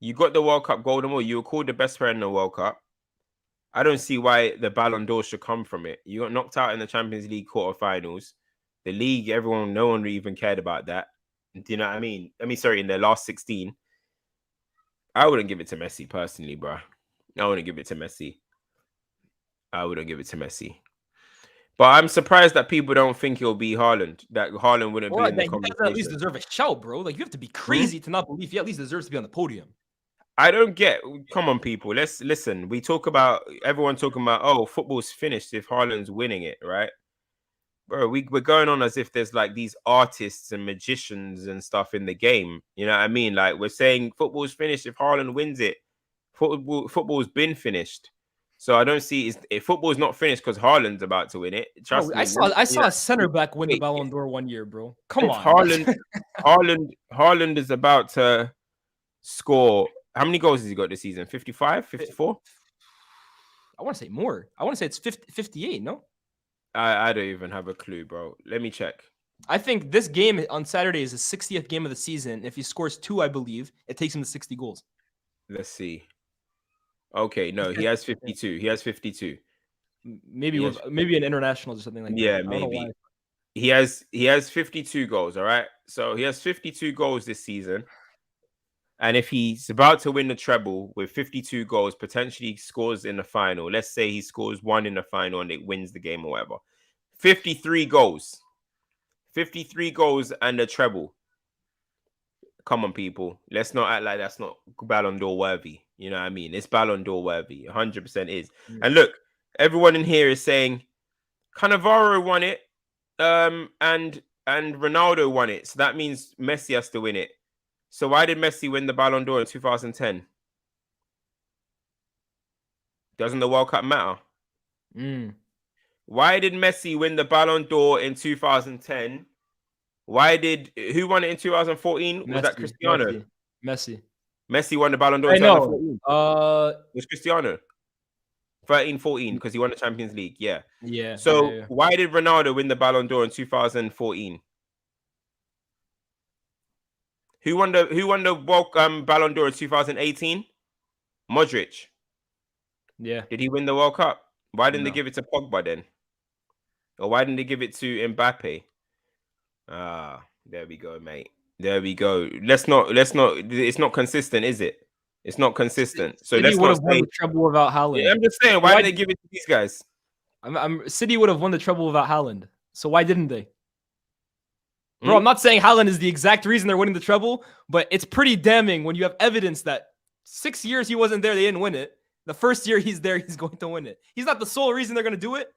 You got the World Cup Golden Ball. You were called the best player in the World Cup. I don't see why the Ballon d'Or should come from it. You got knocked out in the Champions League quarterfinals. The league, no one even cared about that. Do you know what I mean? Sorry, in the last 16. I wouldn't give it to Messi personally, bro. I wouldn't give it to Messi. But I'm surprised that people don't think it'll be Haaland. That Haaland wouldn't be in the conversation. He doesn't at least deserve a shout, bro. Like you have to be crazy to not believe he at least deserves to be on the podium. I don't get. Come on, people. Let's listen. We talk about everyone talking about football's finished if Haaland's winning it, right? Bro, we're going on as if there's like these artists and magicians and stuff in the game. You know what I mean? Like we're saying football's finished if Haaland wins it. Football's been finished. So I don't see if football's not finished because Haaland's about to win it. Trust me. I saw a center back win the Ballon d'Or one year, bro. Come on. Haaland is about to score. How many goals has he got this season? 55, 54? I want to say more. I want to say it's 58, no? I don't even have a clue, bro. Let me check. I think this game on Saturday is the 60th game of the season. If he scores 2, I believe, it takes him to 60 goals. Let's see. Okay, no, he has 52. He has 52. Maybe an international or something like that. Yeah, maybe. He has 52 goals, all right? So he has 52 goals this season. And if he's about to win the treble with 52 goals, potentially scores in the final. Let's say he scores 1 in the final and it wins the game or whatever. 53 goals. 53 goals and a treble. Come on, people. Let's not act like that's not Ballon d'Or worthy. You know what I mean? It's Ballon d'Or worthy. 100% is. And look, everyone in here is saying Cannavaro won it, and Ronaldo won it. So that means Messi has to win it. So why did Messi win the Ballon d'Or in 2010? Doesn't the World Cup matter? Why did Messi win the Ballon d'Or in 2010? Who won it in 2014? Was that Cristiano? Messi won the Ballon d'Or in 2014. It was Cristiano. 13-14 because he won the Champions League. Yeah. So why did Ronaldo win the Ballon d'Or in 2014? Who won the Ballon d'Or in 2018? Modric. Yeah. Did he win the World Cup? Why didn't they give it to Pogba then? Or why didn't they give it to Mbappe? There we go, mate. There we go. Let's not. It's not consistent, is it? It's not consistent. So City would have won the treble without Haaland. Yeah, I'm just saying, why did they give it to these guys? City would have won the treble without Haaland. So why didn't they? Bro, I'm not saying Haaland is the exact reason they're winning the treble, but it's pretty damning when you have evidence that 6 years he wasn't there, they didn't win it. The first year he's there, he's going to win it. He's not the sole reason they're going to do it,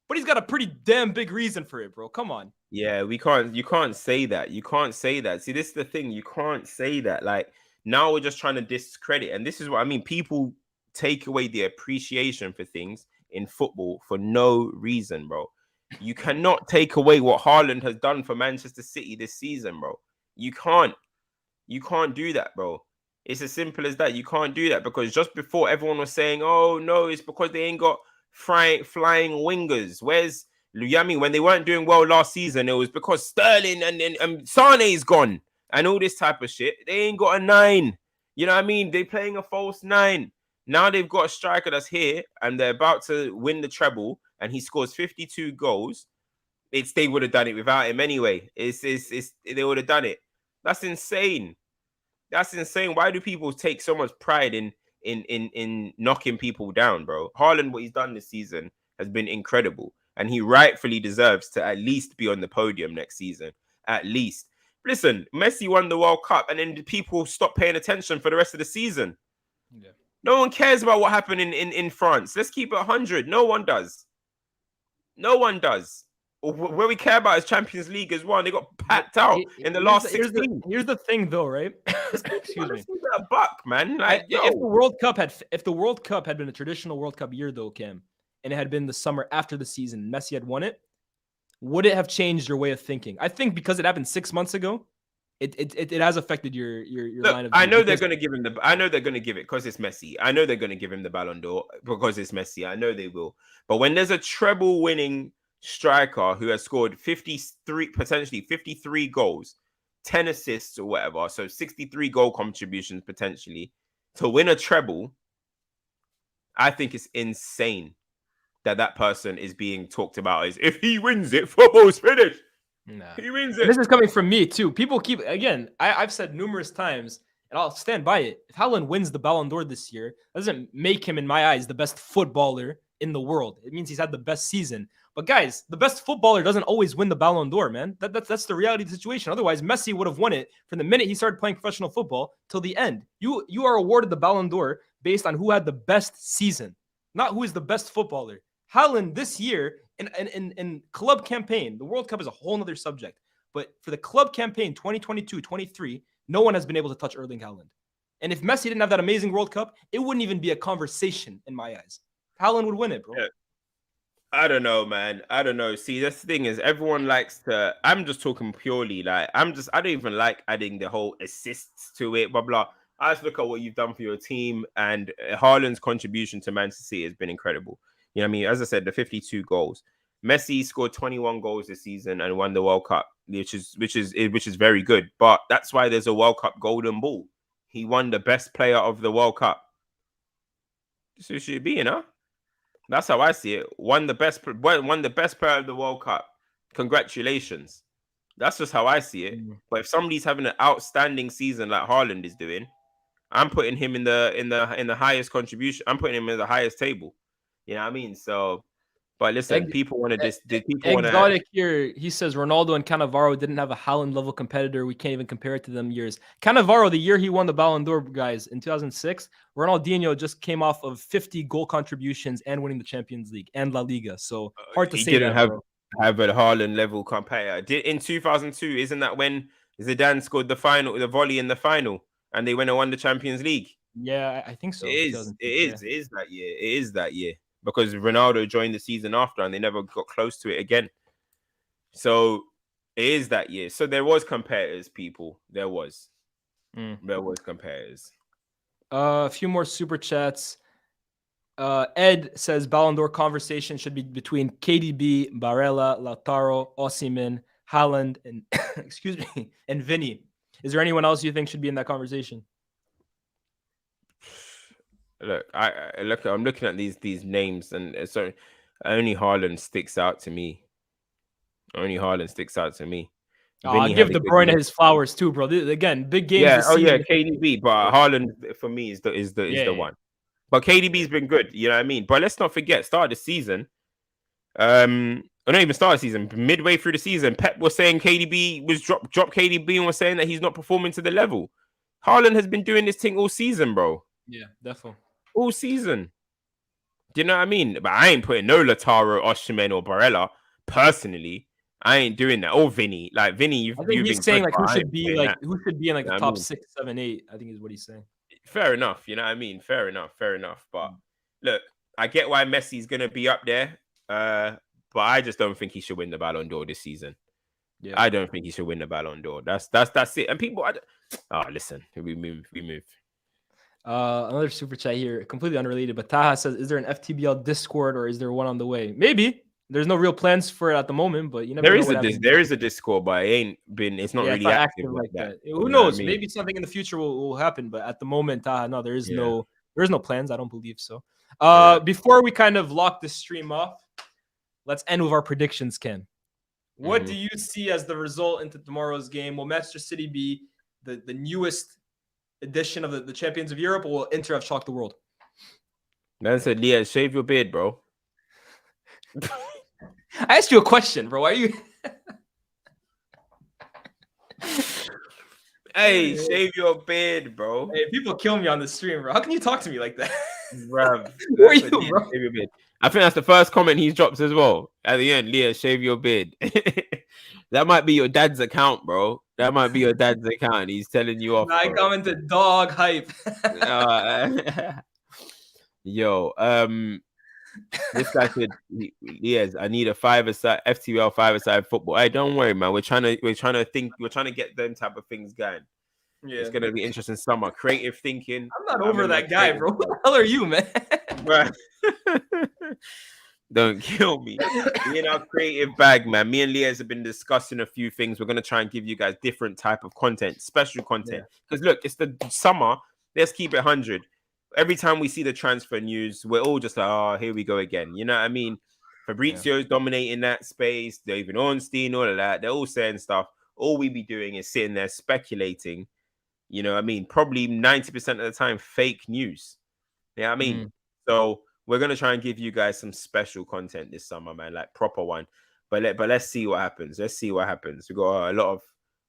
but he's got a pretty damn big reason for it, bro. Come on. Yeah, you can't say that. You can't say that. See, this is the thing. You can't say that. Like, now we're just trying to discredit. And this is what I mean. People take away the appreciation for things in football for no reason, bro. You cannot take away what Haaland has done for Manchester City this season, bro. You can't do that, bro. It's as simple as that. You can't do that because just before everyone was saying, oh, no, it's because they ain't got flying wingers. Where's Luyami? When they weren't doing well last season, it was because Sterling and Sane's gone and all this type of shit. They ain't got a 9. You know what I mean? They're playing a false 9. Now they've got a striker that's here and they're about to win the treble and he scores 52 goals. They would have done it without him anyway. They would have done it. That's insane. That's insane. Why do people take so much pride in knocking people down, bro? Haaland, what he's done this season has been incredible. And he rightfully deserves to at least be on the podium next season. At least. Listen, Messi won the World Cup and then people stop paying attention for the rest of the season. Yeah. No one cares about what happened in France. Let's keep it 100. No one does. No one does. Where we care about is Champions League as well. They got packed out in the last 16. Here's the thing, though, right? Excuse me. A buck, man. Like, if the World Cup had been a traditional World Cup year, though, Cam, and it had been the summer after the season, Messi had won it, would it have changed your way of thinking? I think because it happened 6 months ago, it has affected your Look, line of. I know they're going to give him I know they're going to give it because it's Messi. I know they're going to give him the Ballon d'Or because it's Messi. I know they will. But when there's a treble winning striker who has scored 53 goals, 10 assists or whatever, so 63 goal contributions potentially to win a treble, I think it's insane that person is being talked about as if he wins it, football's finished. Nah. He wins it. This is coming from me too. People keep I've said numerous times, and I'll stand by it. If Haaland wins the Ballon d'Or this year, that doesn't make him, in my eyes, the best footballer in the world. It means he's had the best season. But guys, the best footballer doesn't always win the Ballon d'Or, man. That's the reality of the situation. Otherwise, Messi would have won it from the minute he started playing professional football till the end. You are awarded the Ballon d'Or based on who had the best season, not who is the best footballer. Haaland this year in club campaign, the World Cup is a whole nother subject. But for the club campaign 2022-23, no one has been able to touch Erling Haaland. And if Messi didn't have that amazing World Cup, it wouldn't even be a conversation in my eyes. Haaland would win it, bro. Yeah. I don't know, man. I don't know. See, this thing is everyone likes to. I'm just talking purely like I don't even like adding the whole assists to it, blah blah. I just look at what you've done for your team, and Haaland's contribution to Manchester City has been incredible. You know what I mean? As I said, the 52 goals. Messi scored 21 goals this season and won the World Cup, which is very good. But that's why there's a World Cup Golden Ball. He won the best player of the World Cup. So it should be, you know. That's how I see it. Won the best player of the World Cup. Congratulations. That's just how I see it. But if somebody's having an outstanding season like Haaland is doing, I'm putting him in the highest contribution. I'm putting him in the highest table. You know what I mean? So But listen, people want to Exotic here. He says Ronaldo and Cannavaro didn't have a Haaland level competitor. We can't even compare it to them years. Cannavaro, the year he won the Ballon d'Or, guys, in 2006, Ronaldinho just came off of 50 goal contributions and winning the Champions League and La Liga. So hard to he say didn't that, bro. have a Haaland level competitor. In 2002, isn't that when Zidane scored the volley in the final, and they went and won the Champions League? Yeah, I think so. It is that year. It is that year. Because Ronaldo joined the season after and they never got close to it again. So it is that year. So there was competitors, people. There was competitors. A few more super chats. Ed says Ballon d'Or conversation should be between KDB, Barella, Lautaro, Osimhen, Haaland, and excuse me, and Vinny. Is there anyone else you think should be in that conversation? Look, I'm looking at these names, and so only Haaland sticks out to me. Vinny Give De Bruyne his flowers too, bro. Again, big games. Yeah, KDB, but Haaland for me is the one. But KDB's been good, you know what I mean? But let's not forget, start of the season, or not even start of the season, midway through the season, Pep was saying KDB was drop KDB and was saying that he's not performing to the level. Haaland has been doing this thing all season, bro. Yeah, definitely. All season. Do you know what I mean? But I ain't putting no Lautaro, Osimhen, or Barella personally. I ain't doing that. Or Vinny. Like Vinny, I think he's saying who should be in the top 6, 7, 8. I think is what he's saying. Fair enough. You know what I mean? Fair enough. But look, I get why Messi's gonna be up there. But I just don't think he should win the Ballon d'Or this season. Yeah. I don't think he should win the Ballon d'Or. That's it. And people, listen, we move. Another super chat here, completely unrelated, but Taha says, is there an FTBL Discord or is there one on the way? Maybe. There's no real plans for it at the moment, but you never know. There is a Discord, but it's not really active like that. Who knows? Maybe something in the future will happen, but at the moment, no, there is no plans. I don't believe so. Before we kind of lock this stream off, let's end with our predictions, Ken. What do you see as the result into tomorrow's game? Will Manchester City be the newest edition of the Champions of Europe, or will Inter have shocked the world? Man said, Leah, shave your beard, bro. I asked you a question, bro. Why are you? Hey, shave your beard, bro. Hey, people kill me on the stream, bro. How can you talk to me like that? Bro, who are you, bro? Shave your beard. I think that's the first comment he's dropped as well. At the end, Leah, shave your beard. That might be your dad's account, bro. That might be your dad's account. He's telling you off. I commented dog hype. Yo, this guy said, yes, I need a five-a-side FTL five-a-side football. Hey, don't worry, man. We're trying to get them type of things going. Yeah, it's gonna be interesting summer. Creative thinking. I'm not over that guy, bro. Who the hell are you, man? Right. Don't kill me. Me and our creative bag, man. Me and Leah's have been discussing a few things. We're gonna try and give you guys different type of content, special content. Because look, it's the summer. Let's keep it 100. Every time we see the transfer news, we're all just like, oh, here we go again. You know what I mean? Fabrizio's dominating that space. David Ornstein, all of that. They're all saying stuff. All we be doing is sitting there speculating. You know what I mean? Probably 90% of the time, fake news. You know what I mean? So we're going to try and give you guys some special content this summer, man, like proper one. But let's see what happens. Let's see what happens. We've got a lot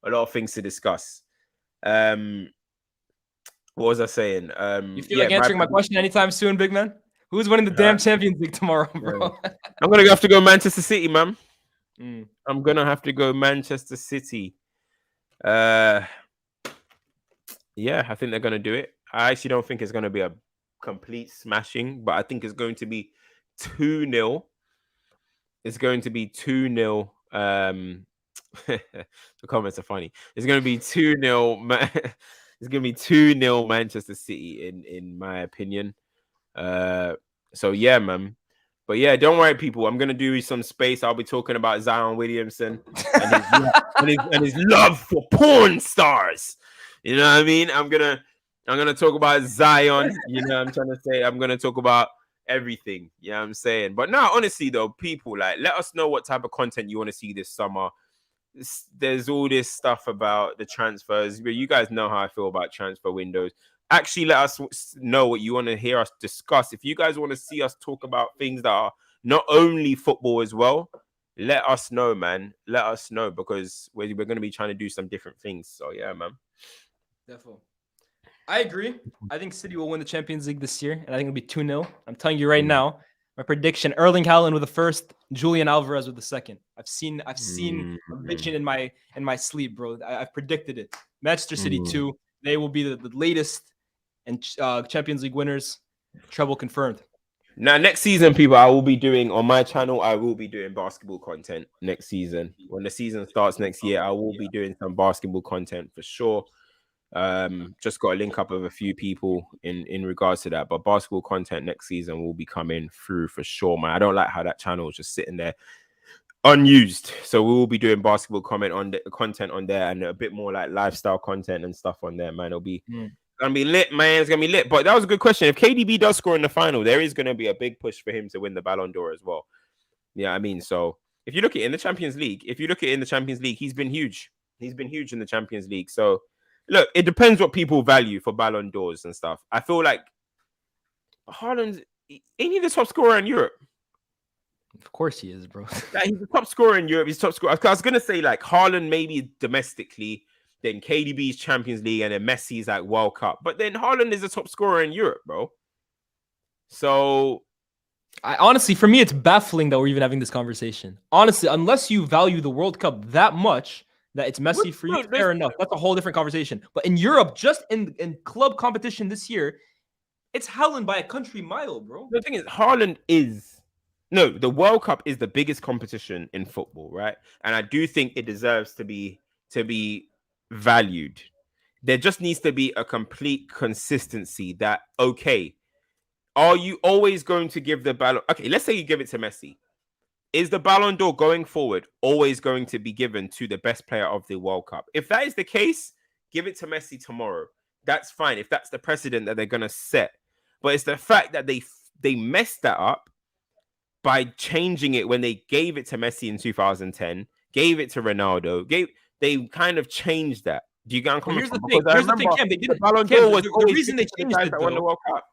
of things to discuss. What was I saying? You feel like answering my question anytime soon, big man? Who's winning the damn Champions League tomorrow, bro? I'm going to have to go Manchester City, man. I'm going to have to go Manchester City. Yeah, I think they're going to do it. I actually don't think it's going to be a complete smashing, but I think it's going to be 2-0. It's going to be 2-0. The comments are funny. It's going to be 2-0. It's going to be 2-0 Manchester City, in my opinion. So, yeah, man. But, yeah, don't worry, people. I'm going to do some space. I'll be talking about Zion Williamson and his love for porn stars. You know what I mean? I'm gonna talk about Zion. You know what I'm trying to say? I'm going to talk about everything. You know what I'm saying? But, no, honestly, though, people, like, let us know what type of content you want to see this summer. There's all this stuff about the transfers, but you guys know how I feel about transfer windows. Actually, let us know what you want to hear us discuss. If you guys want to see us talk about things that are not only football as well, let us know, man. Let us know, because we're going to be trying to do some different things. So yeah, man. Definitely. I agree. I think City will win the Champions League this year, and I think it'll be 2-0. I'm telling you right now, my prediction: Erling Haaland with the first, Julian Alvarez with the second. I've seen a vision in my sleep, bro. I've predicted it. Manchester City 2. They will be the latest and Champions League winners. Treble confirmed. Now, next season, people, I will be doing on my channel. I will be doing basketball content next season. When the season starts next year, I will be doing some basketball content for sure. Just got to link up with a few people in regards to that. But basketball content next season will be coming through for sure, man. I don't like how that channel is just sitting there unused. So we will be doing basketball content on there, and a bit more like lifestyle content and stuff on there, man. It'll be gonna be lit, man. It's gonna be lit. But that was a good question. If KDB does score in the final, there is gonna be a big push for him to win the Ballon d'Or as well. Yeah, I mean, so if you look at it in the Champions League, he's been huge. He's been huge in the Champions League. So look, it depends what people value for Ballon d'Ors and stuff. I feel like Haaland, ain't he the top scorer in Europe? Of course he is, bro. Like, he's the top scorer in Europe. He's top scorer. I was gonna say like Haaland maybe domestically, then KDB's Champions League, and then Messi's like World Cup. But then Haaland is the top scorer in Europe, bro. So I honestly, for me, it's baffling that we're even having this conversation. Honestly, unless you value the World Cup that much that it's Messi for you, fair enough. That's a whole different conversation. But in Europe, just in club competition this year, it's Haaland by a country mile, bro. The thing is, the World Cup is the biggest competition in football, right? And I do think it deserves to be valued. There just needs to be a complete consistency that, okay, are you always going to give the Ballon? Okay, let's say you give it to Messi. Is the Ballon d'Or going forward always going to be given to the best player of the World Cup? If that is the case, give it to Messi tomorrow. That's fine if that's the precedent that they're going to set. But it's the fact that they messed that up by changing it when they gave it to Messi in 2010, gave it to Ronaldo, they kind of changed that. Do you get what I'm Here's the from? thing. Here's the thing, Cam. They didn't. Ballon Cam, d'Or was the reason they the changed guys it, that won the though, World Cup.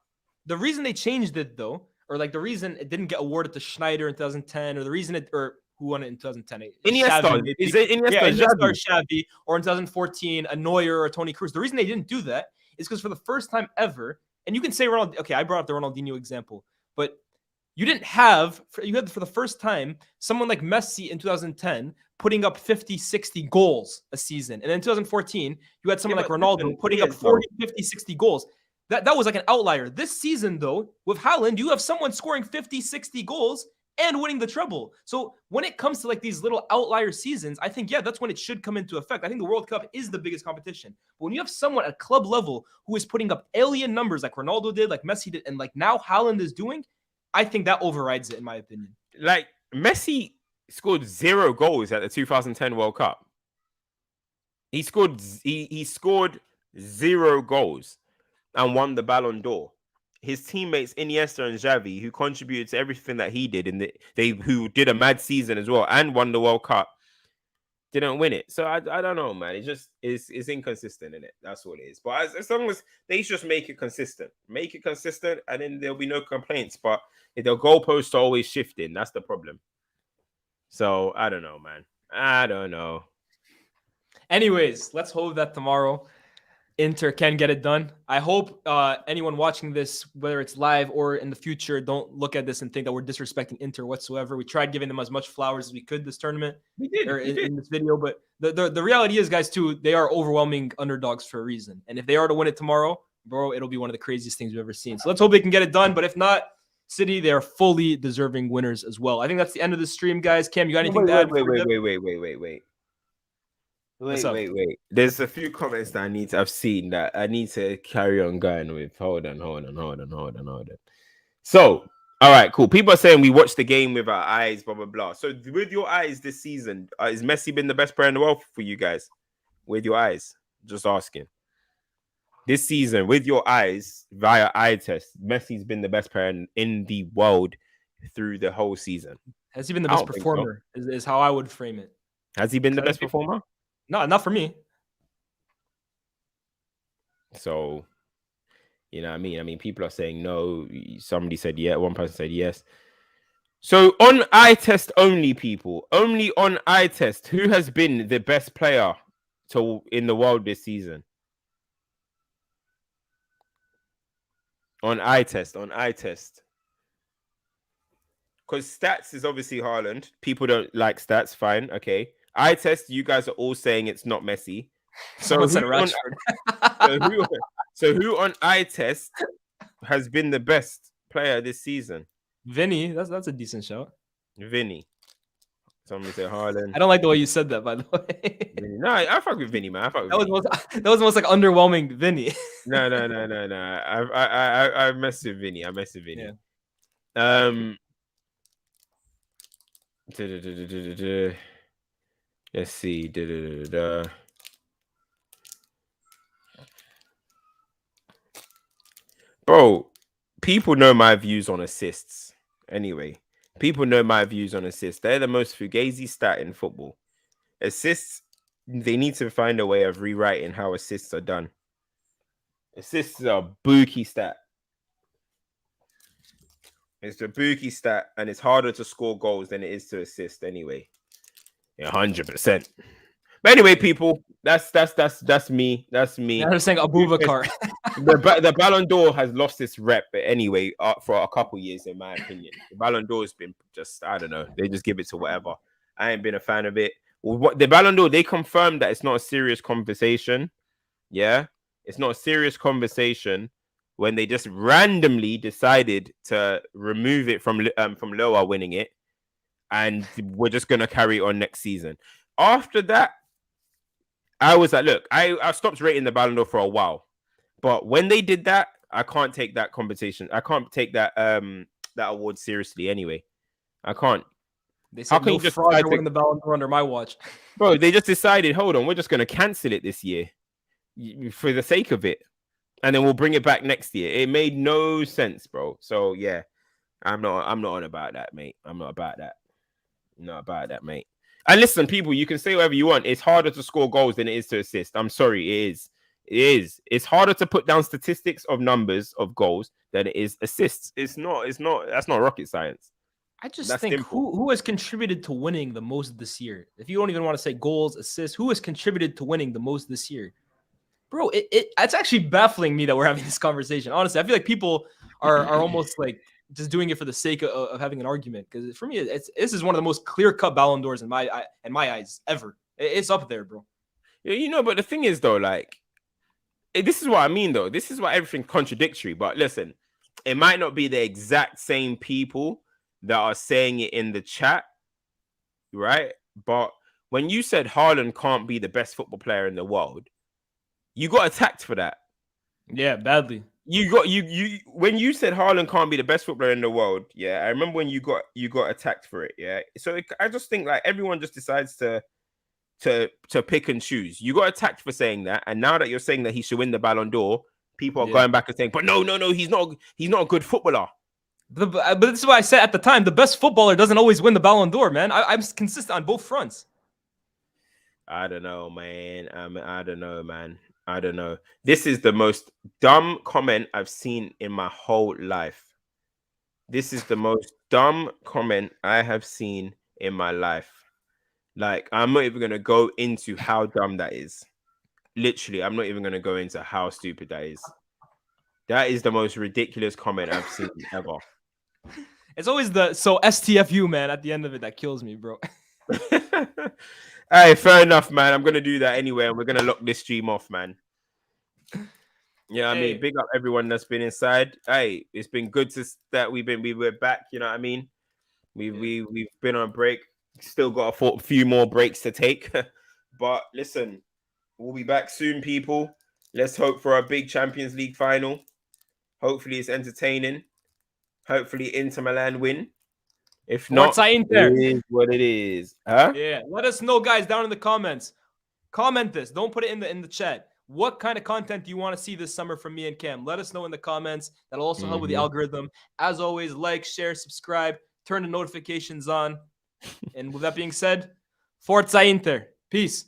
the reason they changed it, though, or like the reason it didn't get awarded to Schneider in 2010, or the reason it, or who won it in 2010? Iniesta. Is it Iniesta? Iniesta or Xavi, or in 2014, a Neuer or Toni Kroos. The reason they didn't do that is because for the first time ever, and you can say Ronaldo. Okay, I brought up the Ronaldinho example, but you had for the first time someone like Messi in 2010 putting up 50, 60 goals a season. And then in 2014, you had someone like Ronaldo putting up 40, 50, 60 goals. That was like an outlier. This season, though, with Haaland, you have someone scoring 50, 60 goals and winning the treble. So when it comes to like these little outlier seasons, I think, yeah, that's when it should come into effect. I think the World Cup is the biggest competition. But when you have someone at club level who is putting up alien numbers like Ronaldo did, like Messi did, and like now Haaland is doing, I think that overrides it, in my opinion. Like, Messi scored 0 goals at the 2010 World Cup. He scored 0 goals and won the Ballon d'Or. His teammates Iniesta and Xavi, who contributed to everything that he did, who did a mad season as well and won the World Cup, didn't win it. So I don't know, man. It just is inconsistent in it. That's what it is. But as long as they just make it consistent, and then there'll be no complaints. But if the goalposts are always shifting, that's the problem. So I don't know, man. I don't know. Anyways, let's hope that tomorrow Inter can get it done. I hope anyone watching this, whether it's live or in the future, don't look at this and think that we're disrespecting Inter whatsoever. We tried giving them as much flowers as we could this tournament. We did. In this video. But the reality is, guys, too, they are overwhelming underdogs for a reason. And if they are to win it tomorrow, bro, it'll be one of the craziest things we've ever seen. So let's hope they can get it done. But if not, City, they are fully deserving winners as well. I think that's the end of the stream, guys. Cam, you got anything to add? Wait. There's a few comments that I've seen that I need to carry on going with. Hold on. So, all right, cool. People are saying we watched the game with our eyes, blah, blah, blah. So with your eyes this season, has Messi been the best player in the world for you guys? With your eyes? Just asking. This season, with your eyes, via eye test, Messi's been the best player in the world through the whole season. Has he been the best performer? So. Is how I would frame it. Has he been the best performer? No, not for me. So, you know what I mean? I mean, people are saying no. Somebody said yeah. One person said yes. So on eye test only, people, only on eye test, who has been the best player in the world this season? On eye test. Because stats is obviously Haaland. People don't like stats. Fine, okay. Eye test. You guys are all saying it's not Messi. Someone said Rashford. So who on eye test has been the best player this season? Vinny. That's a decent shout. Vinny. Somebody say Haaland. I don't like the way you said that, by the way. No, I fuck with Vinny, man. I fuck with Vinny. That was the most like underwhelming Vinny. No. I mess with Vinny. Yeah. Let's see. Bro, people know my views on assists. Anyway, people know my views on assists. They're the most fugazi stat in football. Assists, they need to find a way of rewriting how assists are done. Assists are a bookie stat. It's a bookie stat, and it's harder to score goals than it is to assist anyway. 100%. But anyway, people, that's me. That's me. I'm saying Abubakar. The Ballon d'Or has lost its rep anyway for a couple years, in my opinion. The Ballon d'Or has been just, I don't know. They just give it to whatever. I ain't been a fan of it. The Ballon d'Or, they confirmed that it's not a serious conversation. Yeah, it's not a serious conversation when they just randomly decided to remove it from Loa winning it, and we're just gonna carry on next season. After that, I was like, look, I stopped rating the Ballon d'Or for a while, but when they did that, I can't take that competition. I can't take that that award seriously. Anyway, I can't. They said no fraud for winning the Ballon d'Or under my watch. Bro, they just decided, hold on, we're just gonna cancel it this year for the sake of it, and then we'll bring it back next year. It made no sense, bro. So yeah, I'm not on about that, mate. I'm not about that. Not about that, mate. And listen, people, you can say whatever you want. It's harder to score goals than it is to assist. I'm sorry, it is. It is. It's harder to put down statistics of numbers of goals than it is assists. It's not. That's not rocket science. I just think who has contributed to winning the most this year? If you don't even want to say goals, assists, who has contributed to winning the most this year? Bro, it's actually baffling me that we're having this conversation. Honestly, I feel like people are almost like just doing it for the sake of having an argument. Because for me, this is one of the most clear-cut Ballon d'Ors in my eyes ever. It's up there, bro. Yeah, but the thing is, though, like, this is what I mean, though. This is why everything's contradictory. But listen, it might not be the exact same people that are saying it in the chat, right? But when you said Haaland can't be the best football player in the world, you got attacked for that. Yeah, badly. You when you said Haaland can't be the best footballer in the world. Yeah, I remember when you got attacked for it. Yeah, so I just think like everyone just decides to pick and choose. You got attacked for saying that, and now that you're saying that he should win the Ballon d'Or, people are going back and saying, "But no, he's not a good footballer." But this is what I said at the time. The best footballer doesn't always win the Ballon d'Or, man. I'm consistent on both fronts. I don't know, man. I don't know, man. I don't know. This is the most dumb comment I've seen in my whole life. This is the most dumb comment I have seen in my life. Like, I'm not even going to go into how dumb that is. Literally, I'm not even going to go into how stupid that is. That is the most ridiculous comment I've seen ever. It's always the STFU, man, at the end of it that kills me, bro. Hey, fair enough, man. I'm gonna do that anyway, and we're gonna lock this stream off, man. Yeah, I mean, big up everyone that's been inside. Hey, it's been good that we're back. You know what I mean? We've been on a break. Still got a few more breaks to take, but listen, we'll be back soon, people. Let's hope for a big Champions League final. Hopefully, it's entertaining. Hopefully, Inter Milan win. If not, it is what it is. Huh? Yeah. Let us know, guys, down in the comments. Comment this. Don't put it in the chat. What kind of content do you want to see this summer from me and Cam? Let us know in the comments. That'll also help with the algorithm. As always, like, share, subscribe, turn the notifications on. And with that being said, Forza Inter. Peace.